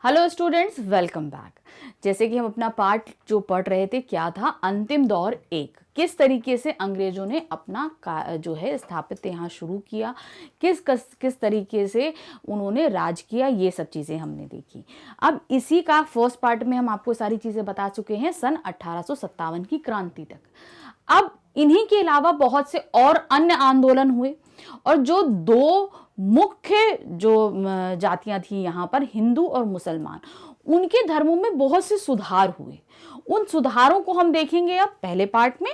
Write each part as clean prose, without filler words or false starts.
Hello students, welcome back. जैसे कि हम अपना पार्ट जो पढ़ रहे थे, क्या था? अंतिम दौर एक। किस तरीके से अंग्रेजों ने अपना जो है स्थापित यहाँ शुरू किया, किस तरीके से उन्होंने राज किया, ये सब चीज़ें हमने देखी। अब इसी का फर्स्ट पार्ट में हम आपको सारी चीज़ें बता चुके हैं सन 1857 की क्रांति तक। अब इन्हीं के अलावा बहुत से और अन्य आंदोलन हुए और जो दो मुख्य जो जातियां थी यहाँ पर, हिंदू और मुसलमान, उनके धर्मों में बहुत से सुधार हुए। उन सुधारों को हम देखेंगे अब पहले पार्ट में,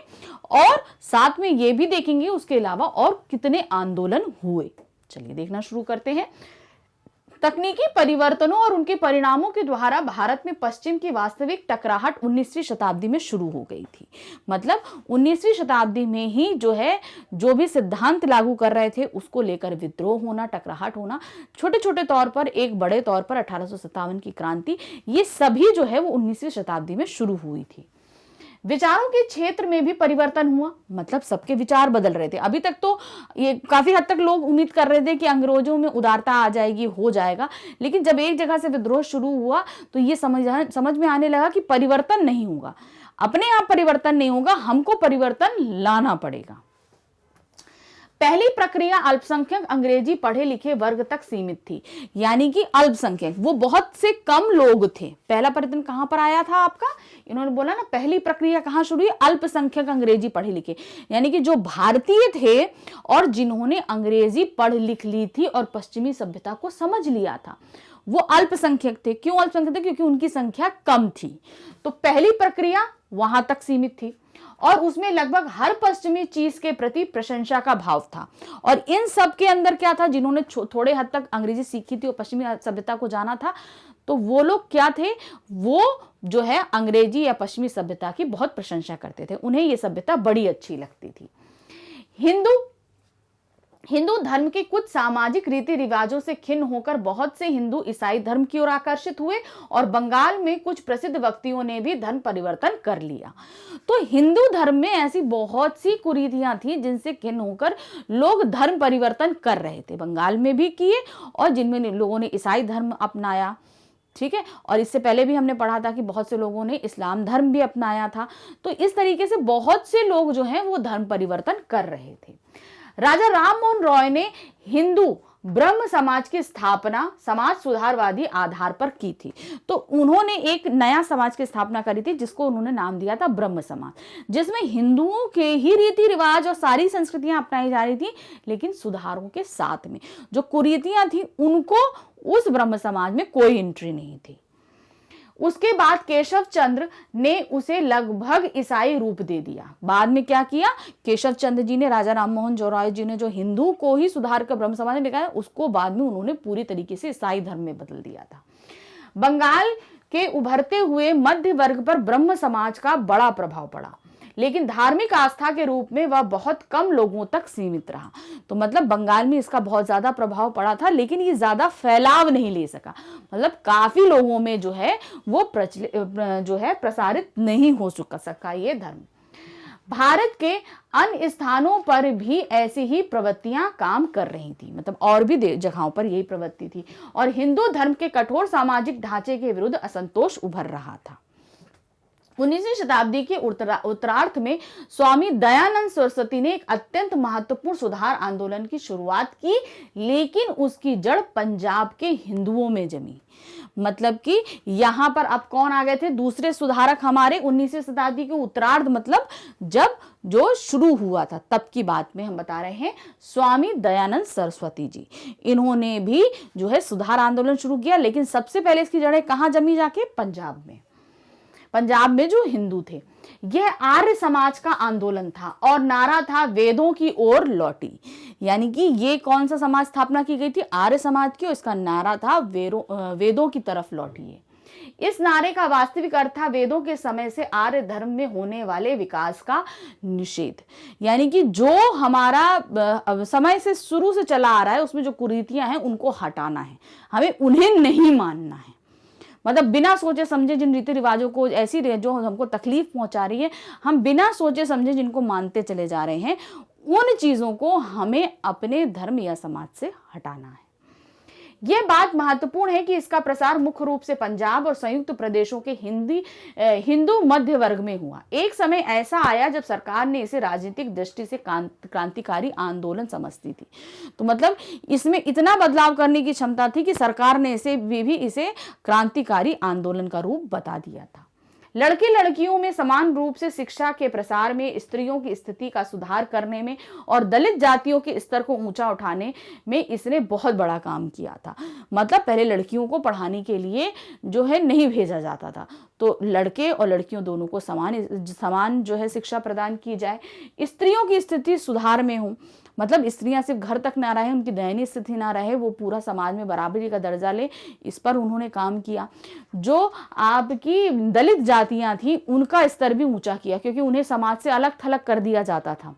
और साथ में ये भी देखेंगे उसके अलावा और कितने आंदोलन हुए। चलिए देखना शुरू करते हैं। तकनीकी परिवर्तनों और उनके परिणामों के द्वारा भारत में पश्चिम की वास्तविक टकराहट 19वीं शताब्दी में शुरू हो गई थी। मतलब 19वीं शताब्दी में ही जो भी सिद्धांत लागू कर रहे थे उसको लेकर विद्रोह होना, टकराहट होना, छोटे छोटे तौर पर, एक बड़े तौर पर 1857 की क्रांति, ये सभी जो है वो 19वीं शताब्दी में शुरू हुई थी। विचारों के क्षेत्र में भी परिवर्तन हुआ, मतलब सबके विचार बदल रहे थे। अभी तक तो ये काफी हद तक लोग उम्मीद कर रहे थे कि अंग्रेजों में उदारता आ जाएगी, हो जाएगा, लेकिन जब एक जगह से विद्रोह शुरू हुआ तो ये समझ में आने लगा कि परिवर्तन नहीं होगा, अपने आप परिवर्तन नहीं होगा, हमको परिवर्तन लाना पड़ेगा। पहली प्रक्रिया अल्पसंख्यक अंग्रेजी पढ़े लिखे वर्ग तक सीमित थी, यानी कि अल्पसंख्यक वो बहुत से कम लोग थे। पहला परिवर्तन कहां पर आया था आपका? इन्होंने बोला ना, पहली प्रक्रिया कहां शुरू हुई? अल्पसंख्यक अंग्रेजी पढ़े लिखे, यानी कि जो भारतीय थे और जिन्होंने अंग्रेजी पढ़ लिख ली थी और पश्चिमी सभ्यता को समझ लिया था, वो अल्पसंख्यक थे। क्यों अल्पसंख्यक थे? क्योंकि उनकी संख्या कम थी। तो पहली प्रक्रिया वहां तक सीमित थी और उसमें लगभग हर पश्चिमी चीज के प्रति प्रशंसा का भाव था। और इन सब के अंदर क्या था? जिन्होंने थोड़े हद तक अंग्रेजी सीखी थी और पश्चिमी सभ्यता को जाना था, तो वो लोग क्या थे? वो जो है अंग्रेजी या पश्चिमी सभ्यता की बहुत प्रशंसा करते थे, उन्हें ये सभ्यता बड़ी अच्छी लगती थी। हिंदू धर्म के कुछ सामाजिक रीति रिवाजों से खिन्न होकर बहुत से हिंदू ईसाई धर्म की ओर आकर्षित हुए और बंगाल में कुछ प्रसिद्ध व्यक्तियों ने भी धर्म परिवर्तन कर लिया। तो हिंदू धर्म में ऐसी बहुत सी कुरीतियां थी जिनसे खिन्न होकर लोग धर्म परिवर्तन कर रहे थे। बंगाल में भी किए और जिनमें लोगों ने ईसाई धर्म अपनाया, ठीक है। और इससे पहले भी हमने पढ़ा था कि बहुत से लोगों ने इस्लाम धर्म भी अपनाया था। तो इस तरीके से बहुत से लोग जो हैं वो धर्म परिवर्तन कर रहे थे। राजा राम मोहन रॉय ने हिंदू ब्रह्म समाज की स्थापना समाज सुधारवादी आधार पर की थी। तो उन्होंने एक नया समाज की स्थापना करी थी जिसको उन्होंने नाम दिया था ब्रह्म समाज, जिसमें हिंदुओं के ही रीति रिवाज और सारी संस्कृतियां अपनाई जा रही थी, लेकिन सुधारों के साथ में। जो कुरीतियां थी उनको उस ब्रह्म समाज में कोई एंट्री नहीं थी। उसके बाद केशव चंद्र ने उसे लगभग ईसाई रूप दे दिया। बाद में क्या किया? केशव चंद्र जी ने, राजा राम मोहन रॉय जी ने जो हिंदू को ही सुधार कर ब्रह्म समाज में लेकर, उसको बाद में उन्होंने पूरी तरीके से ईसाई धर्म में बदल दिया था। बंगाल के उभरते हुए मध्य वर्ग पर ब्रह्म समाज का बड़ा प्रभाव पड़ा, लेकिन धार्मिक आस्था के रूप में वह बहुत कम लोगों तक सीमित रहा। तो मतलब बंगाल में इसका बहुत ज्यादा प्रभाव पड़ा था, लेकिन ये ज्यादा फैलाव नहीं ले सका। मतलब काफी लोगों में जो है वो प्रसारित नहीं हो सका ये धर्म। भारत के अन्य स्थानों पर भी ऐसी ही प्रवृत्तियां काम कर रही थी, मतलब और भी जगहों पर यही प्रवृत्ति थी, और हिंदू धर्म के कठोर सामाजिक ढांचे के विरुद्ध असंतोष उभर रहा था। 19वीं शताब्दी के उत्तरार्ध में स्वामी दयानंद सरस्वती ने एक अत्यंत महत्वपूर्ण सुधार आंदोलन की शुरुआत की, लेकिन उसकी जड़ पंजाब के हिंदुओं में जमी। मतलब कि यहां पर अब कौन आ गए थे? दूसरे सुधारक हमारे 19वीं शताब्दी के उत्तरार्ध, मतलब जब जो शुरू हुआ था तब की बात में हम बता रहे हैं। स्वामी दयानंद सरस्वती जी, इन्होंने भी जो है सुधार आंदोलन शुरू किया, लेकिन सबसे पहले इसकी जड़ें कहां जमी? जाके पंजाब में। पंजाब में जो हिंदू थे, यह आर्य समाज का आंदोलन था और नारा था वेदों की ओर लौटी। यानी कि ये कौन सा समाज स्थापना की गई थी? आर्य समाज की, और इसका नारा था वेदों की तरफ लौटिए। इस नारे का वास्तविक अर्थ था वेदों के समय से आर्य धर्म में होने वाले विकास का निषेध। यानी कि जो हमारा समय से शुरू से चला आ रहा है उसमें जो कुरीतियां हैं उनको हटाना है, हमें उन्हें नहीं मानना है। मतलब बिना सोचे समझे जिन रीति रिवाजों को, ऐसी जो हमको तकलीफ पहुंचा रही है, हम बिना सोचे समझे जिनको मानते चले जा रहे हैं, उन चीजों को हमें अपने धर्म या समाज से हटाना है। यह बात महत्वपूर्ण है कि इसका प्रसार मुख्य रूप से पंजाब और संयुक्त प्रदेशों के हिंदू मध्य वर्ग में हुआ। एक समय ऐसा आया जब सरकार ने इसे राजनीतिक दृष्टि से क्रांतिकारी आंदोलन समझती थी। तो मतलब इसमें इतना बदलाव करने की क्षमता थी कि सरकार ने इसे क्रांतिकारी आंदोलन का रूप बता दिया था। लड़के लड़कियों में समान रूप से शिक्षा के प्रसार में, स्त्रियों की स्थिति का सुधार करने में और दलित जातियों के स्तर को ऊंचा उठाने में इसने बहुत बड़ा काम किया था। मतलब पहले लड़कियों को पढ़ाने के लिए जो है नहीं भेजा जाता था, तो लड़के और लड़कियों दोनों को समान जो है शिक्षा प्रदान की जाए, स्त्रियों की स्थिति सुधार में हो, मतलब स्त्रियां सिर्फ घर तक ना रहे, उनकी दयनीय स्थिति ना रहे, वो पूरा समाज में बराबरी का दर्जा ले, इस पर उन्होंने काम किया। जो आपकी दलित जातियां थी उनका स्तर भी ऊंचा किया, क्योंकि उन्हें समाज से अलग थलग कर दिया जाता था।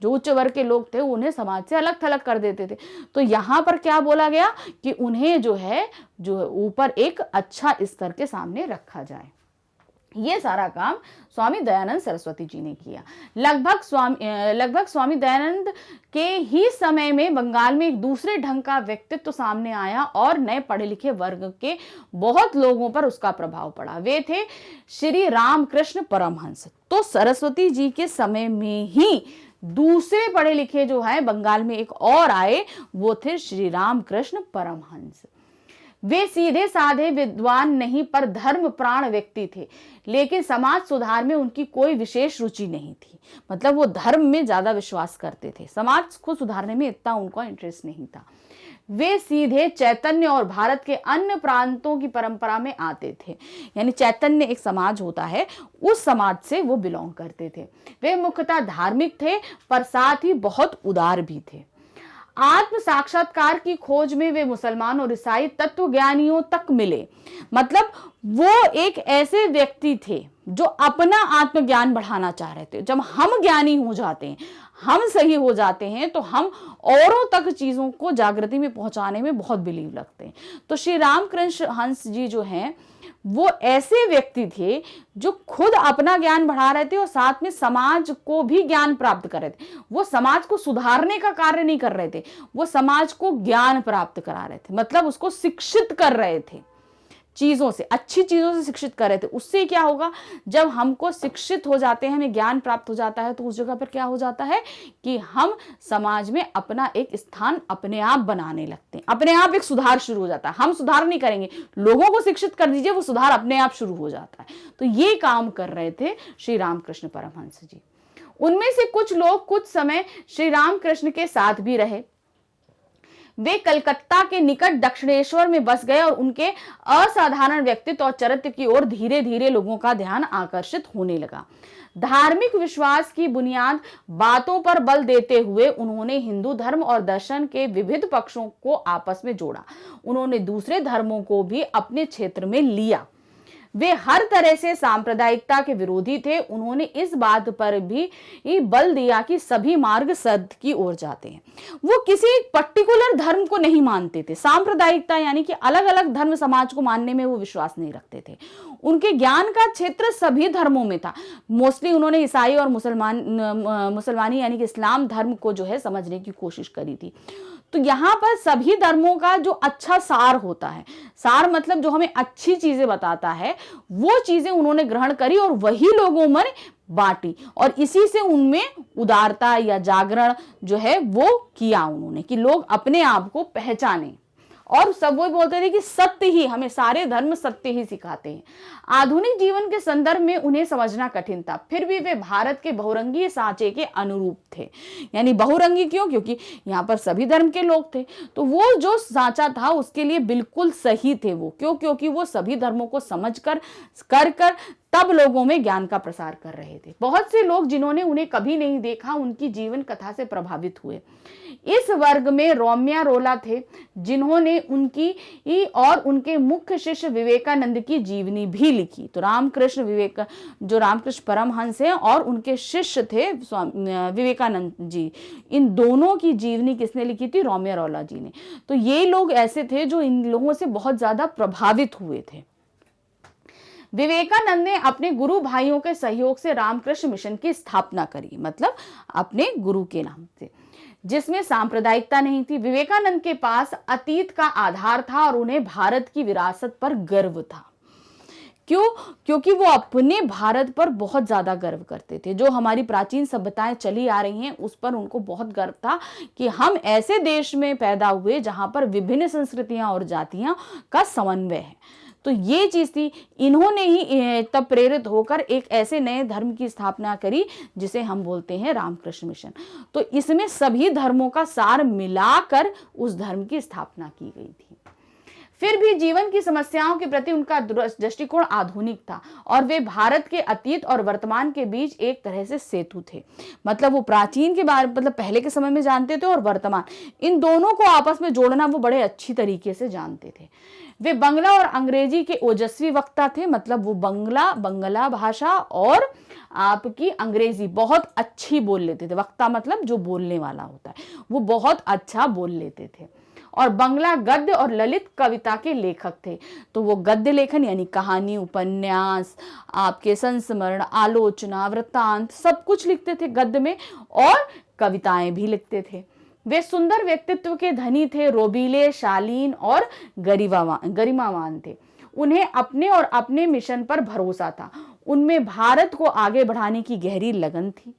जो उच्च वर्ग के लोग थे उन्हें समाज से अलग थलग कर देते थे। तो यहाँ पर क्या बोला गया कि उन्हें जो है ऊपर एक अच्छा स्तर के सामने रखा जाए। ये सारा काम स्वामी दयानंद सरस्वती जी ने किया। लगभग स्वामी दयानंद के ही समय में बंगाल में एक दूसरे ढंग का व्यक्तित्व सामने आया और नए पढ़े लिखे वर्ग के बहुत लोगों पर उसका प्रभाव पड़ा। वे थे श्री रामकृष्ण परमहंस। तो सरस्वती जी के समय में ही दूसरे पढ़े लिखे जो है बंगाल में एक और आए, वो थे श्री रामकृष्ण परमहंस। वे सीधे साधे विद्वान नहीं पर धर्म प्राण व्यक्ति थे, लेकिन समाज सुधार में उनकी कोई विशेष रुचि नहीं थी। मतलब वो धर्म में ज्यादा विश्वास करते थे, समाज को सुधारने में इतना उनका इंटरेस्ट नहीं था। वे सीधे चैतन्य और भारत के अन्य प्रांतों की परंपरा में आते थे, यानी चैतन्य एक समाज होता है, उस समाज से वो बिलोंग करते थे। वे मुख्यतः धार्मिक थे पर साथ ही बहुत उदार भी थे। आत्म साक्षात्कार की खोज में वे मुसलमान और ईसाई तत्वज्ञानियों तक मिले। मतलब वो एक ऐसे व्यक्ति थे जो अपना आत्मज्ञान बढ़ाना चाह रहे थे। जब हम ज्ञानी हो जाते हैं, हम सही हो जाते हैं, तो हम औरों तक चीजों को जागृति में पहुंचाने में बहुत बिलीव लगते हैं। तो श्री रामकृष्ण हंस जी जो हैं वो ऐसे व्यक्ति थे जो खुद अपना ज्ञान बढ़ा रहे थे और साथ में समाज को भी ज्ञान प्राप्त कर रहे थे। वो समाज को सुधारने का कार्य नहीं कर रहे थे, वो समाज को ज्ञान प्राप्त करा रहे थे, मतलब उसको शिक्षित कर रहे थे, चीजों से, अच्छी चीजों से शिक्षित कर रहे थे। उससे क्या होगा, जब हमको शिक्षित हो जाते हैं, हमें ज्ञान प्राप्त हो जाता है, तो उस जगह पर क्या हो जाता है कि हम समाज में अपना एक स्थान अपने आप बनाने लगते हैं, अपने आप एक सुधार शुरू हो जाता है। हम सुधार नहीं करेंगे, लोगों को शिक्षित कर दीजिए, वो सुधार अपने आप शुरू हो जाता है। तो ये काम कर रहे थे श्री रामकृष्ण परमहंस जी। उनमें से कुछ लोग कुछ समय श्री रामकृष्ण के साथ भी रहे। वे कलकत्ता के निकट दक्षिणेश्वर में बस गए और उनके असाधारण व्यक्तित्व और चरित्र की ओर धीरे धीरे लोगों का ध्यान आकर्षित होने लगा। धार्मिक विश्वास की बुनियाद बातों पर बल देते हुए उन्होंने हिंदू धर्म और दर्शन के विविध पक्षों को आपस में जोड़ा। उन्होंने दूसरे धर्मों को भी अपने क्षेत्र में लिया। वे हर तरह से सांप्रदायिकता के विरोधी थे। उन्होंने इस बात पर भी बल दिया कि सभी मार्ग सत्य की ओर जाते हैं। वो किसी एक पर्टिकुलर धर्म को नहीं मानते थे। सांप्रदायिकता यानी कि अलग अलग धर्म समाज को मानने में वो विश्वास नहीं रखते थे। उनके ज्ञान का क्षेत्र सभी धर्मों में था। मोस्टली उन्होंने ईसाई और मुसलमानी यानी कि इस्लाम धर्म को जो है समझने की कोशिश करी थी। तो यहाँ पर सभी धर्मों का जो अच्छा सार होता है, सार मतलब जो हमें अच्छी चीजें बताता है, वो चीजें उन्होंने ग्रहण करी और वही लोगों में बांटी, और इसी से उनमें उदारता या जागरण जो है वो किया उन्होंने, कि लोग अपने आप को पहचाने। और सब वो बोलते थे कि सत्य ही, हमें सारे धर्म सत्य ही सिखाते हैं। आधुनिक जीवन के संदर्भ में उन्हें समझना कठिन था, फिर भी वे भारत के बहुरंगी सांचे के अनुरूप थे। यानी बहुरंगी क्यों? क्योंकि यहाँ पर सभी धर्म के लोग थे, तो वो जो सांचा था उसके लिए बिल्कुल सही थे वो। क्यों? क्योंकि वो सभी धर्मों को समझ कर तब लोगों में ज्ञान का प्रसार कर रहे थे। बहुत से लोग जिन्होंने उन्हें कभी नहीं देखा उनकी जीवन कथा से प्रभावित हुए। इस वर्ग में रोम्या रोला थे, जिन्होंने उनकी और उनके मुख्य शिष्य विवेकानंद की जीवनी भी लिखी। तो रामकृष्ण परमहंस हैं और उनके शिष्य थे विवेकानंद जी, इन दोनों की जीवनी किसने लिखी थी? रोम्या रोला जी ने। तो ये लोग ऐसे थे जो इन लोगों से बहुत ज्यादा प्रभावित हुए थे। विवेकानंद ने अपने गुरु भाइयों के सहयोग से रामकृष्ण मिशन की स्थापना करी, मतलब अपने गुरु के नाम से, जिसमें सांप्रदायिकता नहीं थी। विवेकानंद के पास अतीत का आधार था और उन्हें भारत की विरासत पर गर्व था। क्यों? क्योंकि वो अपने भारत पर बहुत ज्यादा गर्व करते थे। जो हमारी प्राचीन सभ्यताएं चली आ रही हैं उस पर उनको बहुत गर्व था कि हम ऐसे देश में पैदा हुए जहां पर विभिन्न संस्कृतियां और जातियां का समन्वय है। तो ये चीज थी। इन्होंने ही तब प्रेरित होकर एक ऐसे नए धर्म की स्थापना करी जिसे हम बोलते हैं रामकृष्ण मिशन। तो इसमें सभी धर्मों का सार मिलाकर उस धर्म की स्थापना की गई थी। फिर भी जीवन की समस्याओं के प्रति उनका दृष्टिकोण आधुनिक था और वे भारत के अतीत और वर्तमान के बीच एक तरह से सेतु थे। मतलब वो प्राचीन के बारे मतलब पहले के समय में जानते थे और वर्तमान, इन दोनों को आपस में जोड़ना वो बड़े अच्छी तरीके से जानते थे। वे बंगला और अंग्रेजी के ओजस्वी वक्ता थे। मतलब वो बंगला भाषा और आपकी अंग्रेजी बहुत अच्छी बोल लेते थे। वक्ता मतलब जो बोलने वाला होता है, वो बहुत अच्छा बोल लेते थे। और बंगला गद्य और ललित कविता के लेखक थे। तो वो गद्य लेखन यानी कहानी, उपन्यास, आपके संस्मरण, आलोचना, वृत्तांत सब कुछ लिखते थे गद्य में, और कविताएं भी लिखते थे। वे सुंदर व्यक्तित्व के धनी थे, रोबीले, शालीन और गरिमावान थे। उन्हें अपने और अपने मिशन पर भरोसा था। उनमें भारत को आगे बढ़ाने की गहरी लगन थी।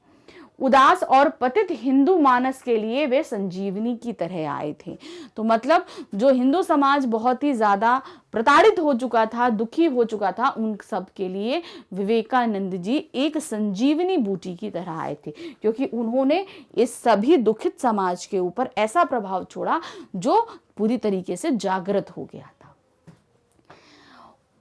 उदास और पतित हिंदू मानस के लिए वे संजीवनी की तरह आए थे। तो मतलब जो हिंदू समाज बहुत ही ज्यादा प्रताड़ित हो चुका था, दुखी हो चुका था, उन सब के लिए विवेकानंद जी एक संजीवनी बूटी की तरह आए थे, क्योंकि उन्होंने इस सभी दुखित समाज के ऊपर ऐसा प्रभाव छोड़ा जो पूरी तरीके से जागृत हो गया था।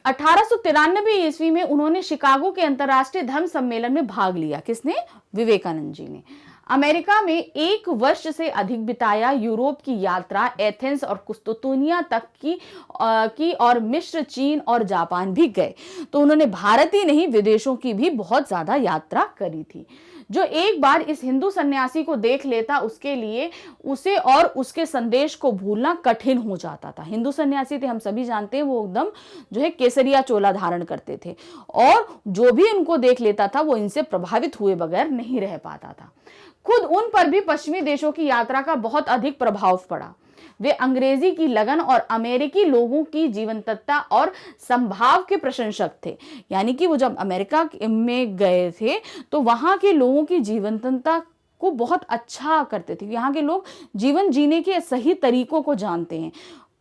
1893 ईस्वी में उन्होंने शिकागो के अंतर्राष्ट्रीय धर्म सम्मेलन में भाग लिया। किसने? विवेकानंद जी ने। अमेरिका में 1 वर्ष से अधिक बिताया। यूरोप की यात्रा एथेंस और कुस्तुतुनिया तक की और मिस्र, चीन और जापान भी गए। तो उन्होंने भारत ही नहीं विदेशों की भी बहुत ज्यादा यात्रा करी थी। जो एक बार इस हिंदू सन्यासी को देख लेता उसके लिए उसे और उसके संदेश को भूलना कठिन हो जाता था। हिंदू सन्यासी थे, हम सभी जानते हैं, वो एकदम जो है केसरिया चोला धारण करते थे और जो भी उनको देख लेता था वो इनसे प्रभावित हुए बगैर नहीं रह पाता था। खुद उन पर भी पश्चिमी देशों की यात्रा का बहुत अधिक प्रभाव पड़ा। वे अंग्रेजी की लगन और अमेरिकी लोगों की जीवंतता और संभाव के प्रशंसक थे। यानी कि वो जब अमेरिका में गए थे तो वहां के लोगों की जीवंतता को बहुत अच्छा करते थे। यहाँ के लोग जीवन जीने के सही तरीकों को जानते हैं,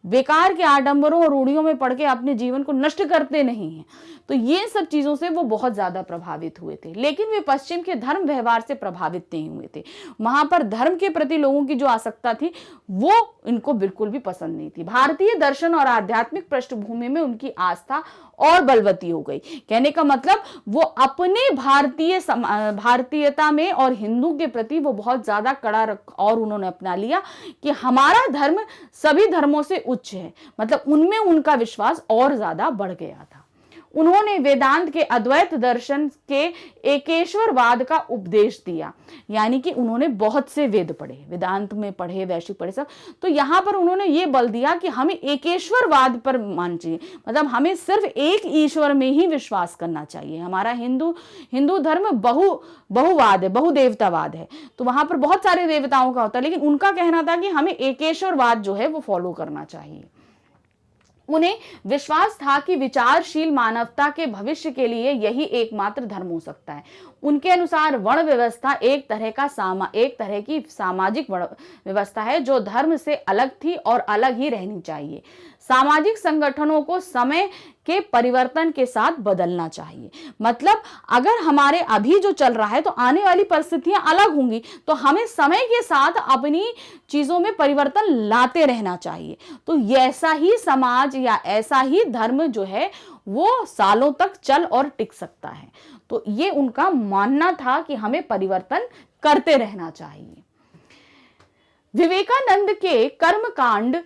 बेकार के आडंबरों और रूढ़ियों में पड़ के अपने जीवन को नष्ट करते नहीं हैं। तो ये सब चीजों से वो बहुत ज्यादा प्रभावित हुए थे। लेकिन वे पश्चिम के धर्म व्यवहार से प्रभावित नहीं हुए थे। वहां पर धर्म के प्रति लोगों की जो आसक्ता थी वो इनको बिल्कुल भी पसंद नहीं थी। भारतीय दर्शन और आध्यात्मिक पृष्ठभूमि में उनकी आस्था और बलवती हो गई। कहने का मतलब वो अपने भारतीयता में और हिंदू के प्रति वो बहुत ज्यादा कड़ा और उन्होंने अपना लिया कि हमारा धर्म सभी धर्मों से उच्च है। मतलब उनमें उनका विश्वास और ज्यादा बढ़ गया था। उन्होंने वेदांत के अद्वैत दर्शन के एकेश्वरवाद का उपदेश दिया। यानी कि उन्होंने बहुत से वेद पढ़े, वेदांत में पढ़े, वैश्विक पढ़े सब। तो यहां पर उन्होंने ये बल दिया कि हमें एकेश्वरवाद पर मान चाहिए। मतलब हमें सिर्फ एक ईश्वर में ही विश्वास करना चाहिए। हमारा हिंदू धर्म बहुवाद है, बहुदेवतावाद है। तो वहां पर बहुत सारे देवताओं का होता है, लेकिन उनका कहना था कि हमें एकेश्वरवाद जो है वो फॉलो करना चाहिए। उन्हें विश्वास था कि विचारशील मानवता के भविष्य के लिए यही एकमात्र धर्म हो सकता है। उनके अनुसार वर्ण व्यवस्था एक तरह की सामाजिक वर्ण व्यवस्था है जो धर्म से अलग थी और अलग ही रहनी चाहिए। सामाजिक संगठनों को समय के परिवर्तन के साथ बदलना चाहिए। मतलब अगर हमारे अभी जो चल रहा है तो आने वाली परिस्थितियां अलग होंगी, तो हमें समय के साथ अपनी चीजों में परिवर्तन लाते रहना चाहिए। तो ऐसा ही समाज या ऐसा ही धर्म जो है वो सालों तक चल और टिक सकता है। तो ये उनका मानना था कि हमें परिवर्तन करते रहना चाहिए। विवेकानंद के कर्मकांड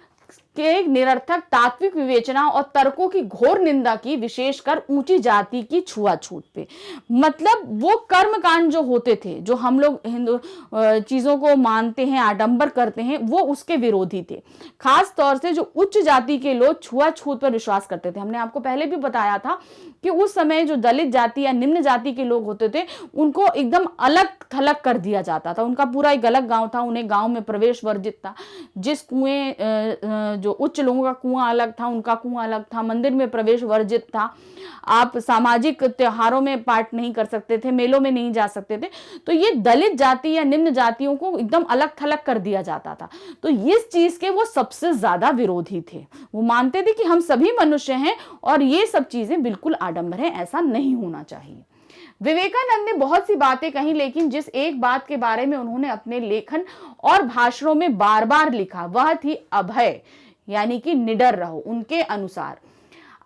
के निरर्थक तात्विक विवेचना और तर्कों की घोर निंदा की, विशेषकर ऊंची जाति की छुआछूत पे। मतलब वो कर्मकांड जो होते थे, जो हम लोग हिंदू चीजों को मानते हैं, आडंबर करते हैं, वो उसके विरोधी थे। खास तौर से जो उच्च जाति के लोग छुआछूत पर विश्वास करते थे। हमने आपको पहले भी बताया था कि उस समय जो दलित जाति या निम्न जाति के लोग होते थे, उनको एकदम अलग थलग कर दिया जाता था। उनका पूरा एक अलग गांव था, उन्हें गांव में प्रवेश वर्जित था। जिस कुएं, जो उच्च लोगों का कुआं अलग था, उनका कुआं अलग था। मंदिर में प्रवेश वर्जित था। आप सामाजिक त्योहारों में पार्ट नहीं कर सकते थे, मेलों में नहीं जा सकते थे। तो ये दलित जाति या निम्न जातियों को एकदम अलग थलग कर दिया जाता था। तो इस चीज के वो सबसे ज्यादा विरोधी थे। वो मानते थे कि हम सभी मनुष्य हैं और ये सब चीजें बिल्कुल आडंबर है, ऐसा नहीं होना चाहिए। विवेकानंद ने बहुत सी बातें कही, लेकिन जिस एक बात के बारे में उन्होंने अपने लेखन और भाषणों में बार बार लिखा, वह थी अभय, यानी कि निडर रहो। उनके अनुसार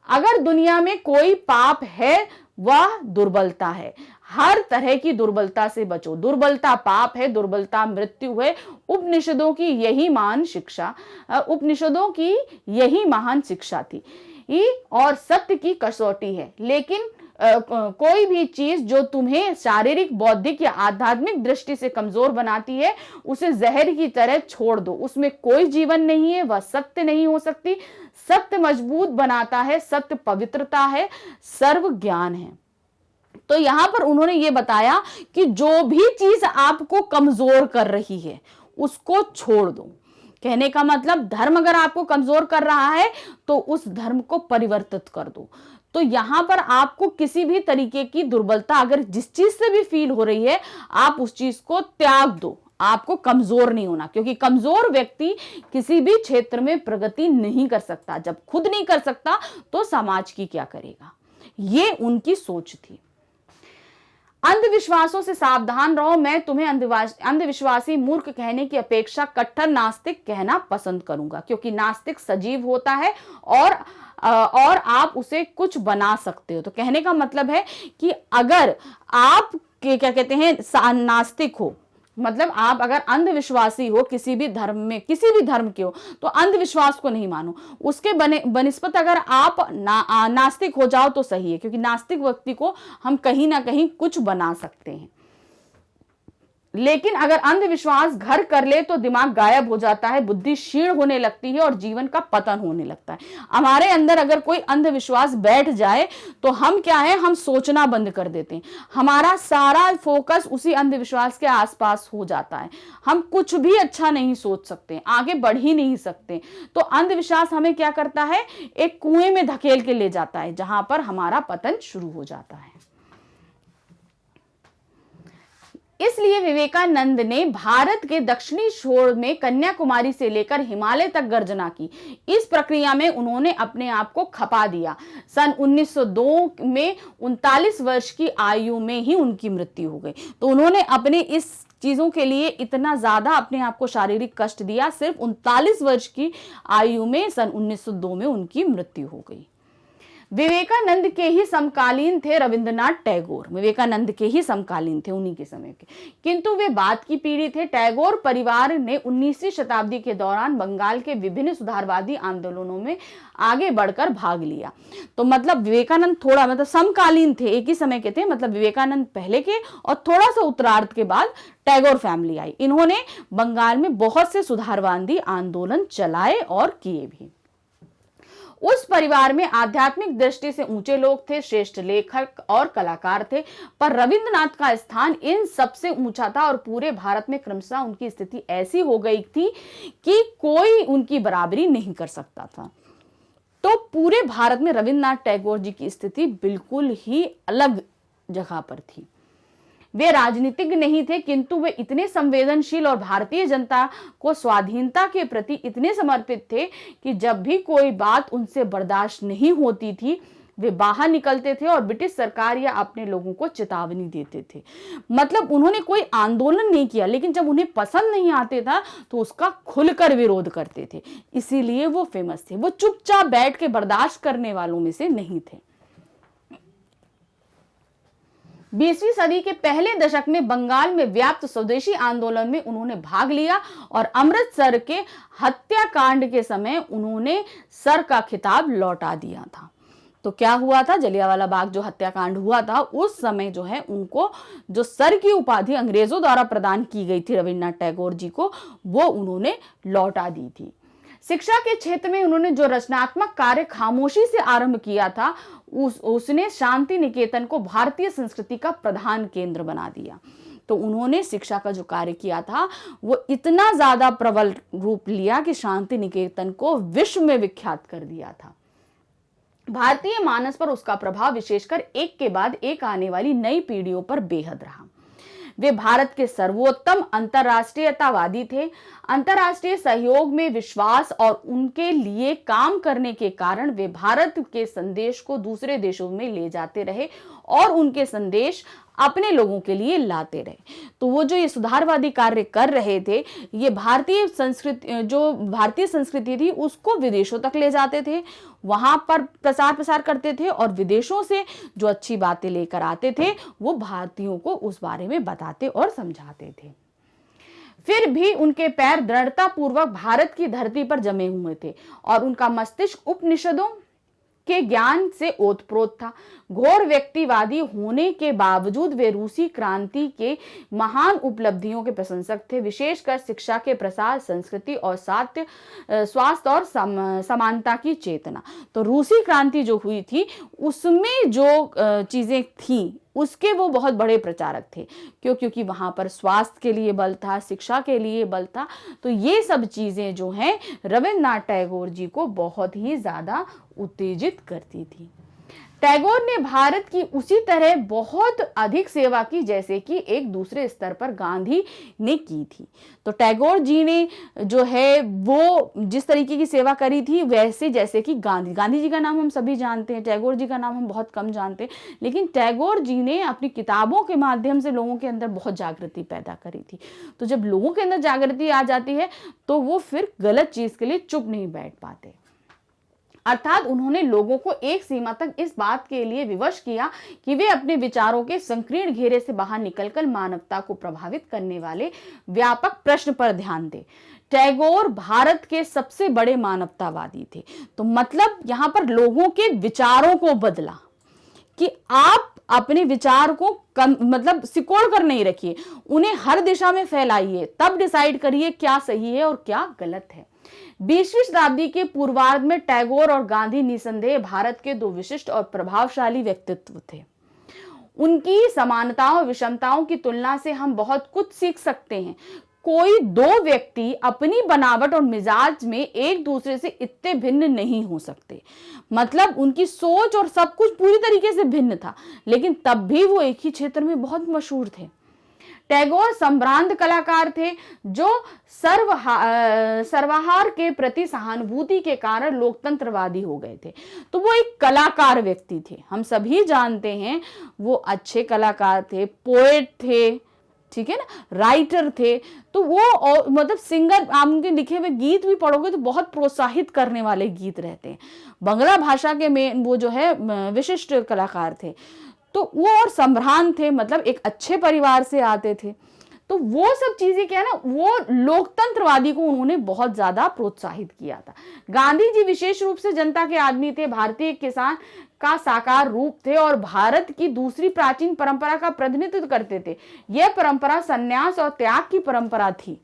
अगर दुनिया में कोई पाप है, वह दुर्बलता है। हर तरह की दुर्बलता से बचो। दुर्बलता पाप है, दुर्बलता मृत्यु है। उपनिषदों की यही महान शिक्षा थी और सत्य की कसौटी है। लेकिन कोई भी चीज जो तुम्हें शारीरिक, बौद्धिक या आध्यात्मिक दृष्टि से कमजोर बनाती है, उसे जहर की तरह छोड़ दो। उसमें कोई जीवन नहीं है, वह सत्य नहीं हो सकती। सत्य मजबूत बनाता है, सत्य पवित्रता है, सर्व ज्ञान है। तो यहां पर उन्होंने ये बताया कि जो भी चीज आपको कमजोर कर रही है, उसको छोड़ दो। कहने का मतलब, धर्म अगर आपको कमजोर कर रहा है तो उस धर्म को परिवर्तित कर दो। तो यहां पर आपको किसी भी तरीके की दुर्बलता अगर जिस चीज से भी फील हो रही है, आप उस चीज को त्याग दो। आपको कमजोर नहीं होना, क्योंकि कमजोर व्यक्ति किसी भी क्षेत्र में प्रगति नहीं कर सकता। जब खुद नहीं कर सकता तो समाज की क्या करेगा। ये उनकी सोच थी। अंधविश्वासों से सावधान रहो। मैं तुम्हें अंधविश्वासी मूर्ख कहने की अपेक्षा कट्टर नास्तिक कहना पसंद करूंगा, क्योंकि नास्तिक सजीव होता है और आप उसे कुछ बना सकते हो। तो कहने का मतलब है कि अगर आप क्या कहते हैं नास्तिक हो, मतलब आप अगर अंधविश्वासी हो किसी भी धर्म में, किसी भी धर्म के हो, तो अंधविश्वास को नहीं मानो। उसके बनिस्पत अगर आप नास्तिक हो जाओ तो सही है, क्योंकि नास्तिक व्यक्ति को हम कहीं ना कहीं कुछ बना सकते हैं। लेकिन अगर अंधविश्वास घर कर ले तो दिमाग गायब हो जाता है, बुद्धि क्षीण होने लगती है और जीवन का पतन होने लगता है। हमारे अंदर अगर कोई अंधविश्वास बैठ जाए तो हम क्या है, हम सोचना बंद कर देते हैं। हमारा सारा फोकस उसी अंधविश्वास के आसपास हो जाता है। हम कुछ भी अच्छा नहीं सोच सकते, आगे बढ़ ही नहीं सकते। तो अंधविश्वास हमें क्या करता है, एक कुएं में धकेल के ले जाता है, जहां पर हमारा पतन शुरू हो जाता है। इसलिए विवेकानंद ने भारत के दक्षिणी छोर में कन्याकुमारी से लेकर हिमालय तक गर्जना की। इस प्रक्रिया में उन्होंने अपने आप को खपा दिया। सन 1902 में 39 वर्ष की आयु में ही उनकी मृत्यु हो गई। तो उन्होंने अपने इस चीजों के लिए इतना ज्यादा अपने आप को शारीरिक कष्ट दिया। सिर्फ 39 वर्ष की आयु में सन 1902 में उनकी मृत्यु हो गई। विवेकानंद के ही समकालीन थे रविंद्रनाथ टैगोर। विवेकानंद के ही समकालीन थे, उन्हीं के समय के, किंतु वे बाद की पीढ़ी थे। टैगोर परिवार ने 19वीं शताब्दी के दौरान बंगाल के विभिन्न सुधारवादी आंदोलनों में आगे बढ़कर भाग लिया। तो मतलब विवेकानंद थोड़ा मतलब समकालीन थे, एक ही समय के थे। मतलब विवेकानंद पहले के और थोड़ा सा उत्तरार्ध के बाद टैगोर फैमिली आई। इन्होंने बंगाल में बहुत से सुधारवादी आंदोलन चलाए और किए भी। उस परिवार में आध्यात्मिक दृष्टि से ऊंचे लोग थे, श्रेष्ठ लेखक और कलाकार थे, पर रविंद्रनाथ का स्थान इन सबसे ऊंचा था और पूरे भारत में क्रमशः उनकी स्थिति ऐसी हो गई थी कि कोई उनकी बराबरी नहीं कर सकता था। तो पूरे भारत में रविंद्रनाथ टैगोर जी की स्थिति बिल्कुल ही अलग जगह पर थी। वे राजनीतिज्ञ नहीं थे, किंतु वे इतने संवेदनशील और भारतीय जनता को स्वाधीनता के प्रति इतने समर्पित थे कि जब भी कोई बात उनसे बर्दाश्त नहीं होती थी, वे बाहर निकलते थे और ब्रिटिश सरकार या अपने लोगों को चेतावनी देते थे। मतलब उन्होंने कोई आंदोलन नहीं किया, लेकिन जब उन्हें पसंद नहीं आते था तो उसका खुलकर विरोध करते थे। इसीलिए वो फेमस थे। वो चुपचाप बैठ के बर्दाश्त करने वालों में से नहीं थे। 20वीं सदी के पहले दशक में बंगाल में व्याप्त स्वदेशी आंदोलन में उन्होंने भाग लिया और अमृतसर के हत्याकांड के समय उन्होंने सर का खिताब लौटा दिया था। तो क्या हुआ था, जलियांवाला बाग जो हत्याकांड हुआ था उस समय जो है उनको जो सर की उपाधि अंग्रेजों द्वारा प्रदान की गई थी रविन्द्रनाथ टैगोर जी को, वो उन्होंने लौटा दी थी। शिक्षा के क्षेत्र में उन्होंने जो रचनात्मक कार्य खामोशी से आरंभ किया था उसने शांति निकेतन को भारतीय संस्कृति का प्रधान केंद्र बना दिया। तो उन्होंने शिक्षा का जो कार्य किया था वो इतना ज्यादा प्रबल रूप लिया कि शांति निकेतन को विश्व में विख्यात कर दिया था। भारतीय मानस पर उसका प्रभाव विशेषकर एक के बाद एक आने वाली नई पीढ़ियों पर बेहद रहा। वे भारत के सर्वोत्तम अंतर्राष्ट्रीयतावादी थे। अंतर्राष्ट्रीय सहयोग में विश्वास और उनके लिए काम करने के कारण वे भारत के संदेश को दूसरे देशों में ले जाते रहे और उनके संदेश अपने लोगों के लिए लाते रहे। तो वो जो ये सुधारवादी कार्य कर रहे थे, ये भारतीय संस्कृति थी उसको विदेशों तक ले जाते थे, वहां पर प्रसार करते थे और विदेशों से जो अच्छी बातें लेकर आते थे वो भारतीयों को उस बारे में बताते और समझाते थे। फिर भी उनके पैर दृढ़ता पूर्वक भारत की धरती पर जमे हुए थे और उनका मस्तिष्क उपनिषदों के ज्ञान से ओतप्रोत था। घोर व्यक्तिवादी होने के बावजूद वे रूसी क्रांति के महान उपलब्धियों के प्रशंसक थे, विशेषकर शिक्षा के प्रसार, संस्कृति और स्वास्थ्य और समानता की चेतना। तो रूसी क्रांति जो हुई थी उसमें जो चीजें थी उसके वो बहुत बड़े प्रचारक थे, क्योंकि वहां पर स्वास्थ्य के लिए बल था, शिक्षा के लिए बल था। तो ये सब चीजें जो हैं रविन्द्रनाथ टैगोर जी को बहुत ही ज्यादा उत्तेजित करती थी। टैगोर ने भारत की उसी तरह बहुत अधिक सेवा की जैसे कि एक दूसरे स्तर पर गांधी ने की थी। तो टैगोर जी ने जो है वो जिस तरीके की सेवा करी थी वैसे जैसे कि गांधी जी का नाम हम सभी जानते हैं, टैगोर जी का नाम हम बहुत कम जानते हैं, लेकिन टैगोर जी ने अपनी किताबों के माध्यम से लोगों के अंदर बहुत जागृति पैदा करी थी। तो जब लोगों के अंदर जागृति आ जाती है तो वो फिर गलत चीज के लिए चुप नहीं बैठ पाते। अर्थात उन्होंने लोगों को एक सीमा तक इस बात के लिए विवश किया कि वे अपने विचारों के संकीर्ण घेरे से बाहर निकलकर मानवता को प्रभावित करने वाले व्यापक प्रश्न पर ध्यान दें। टैगोर भारत के सबसे बड़े मानवतावादी थे। तो मतलब यहां पर लोगों के विचारों को बदला कि आप अपने विचार को मतलब सिकोड़ कर नहीं रखिए, उन्हें हर दिशा में फैलाइए, तब डिसाइड करिए क्या सही है और क्या गलत है। 20वीं शताब्दी के पूर्वार्ध में टैगोर और गांधी निसंदेह भारत के दो विशिष्ट और प्रभावशाली व्यक्तित्व थे। उनकी समानताओं और विषमताओं की तुलना से हम बहुत कुछ सीख सकते हैं। कोई दो व्यक्ति अपनी बनावट और मिजाज में एक दूसरे से इतने भिन्न नहीं हो सकते। मतलब उनकी सोच और सब कुछ पूरी तरीके से भिन्न था, लेकिन तब भी वो एक ही क्षेत्र में बहुत मशहूर थे। टैगोर संभ्रांत कलाकार थे जो सर्वहार के प्रति सहानुभूति के कारण लोकतंत्रवादी हो गए थे। तो वो एक कलाकार व्यक्ति थे, हम सभी जानते हैं वो अच्छे कलाकार थे, पोएट थे, ठीक है ना, राइटर थे। तो वो मतलब सिंगर, आप उनके लिखे हुए गीत भी पढ़ोगे तो बहुत प्रोत्साहित करने वाले गीत रहते हैं। बांग्ला भाषा के में वो जो है विशिष्ट कलाकार थे। तो वो और संभ्रांत थे, मतलब एक अच्छे परिवार से आते थे। तो वो सब चीजें क्या है ना, वो लोकतंत्रवादी को उन्होंने बहुत ज्यादा प्रोत्साहित किया था। गांधी जी विशेष रूप से जनता के आदमी थे, भारतीय किसान का साकार रूप थे और भारत की दूसरी प्राचीन परंपरा का प्रतिनिधित्व करते थे। यह परंपरा संन्यास और त्याग की परंपरा थी।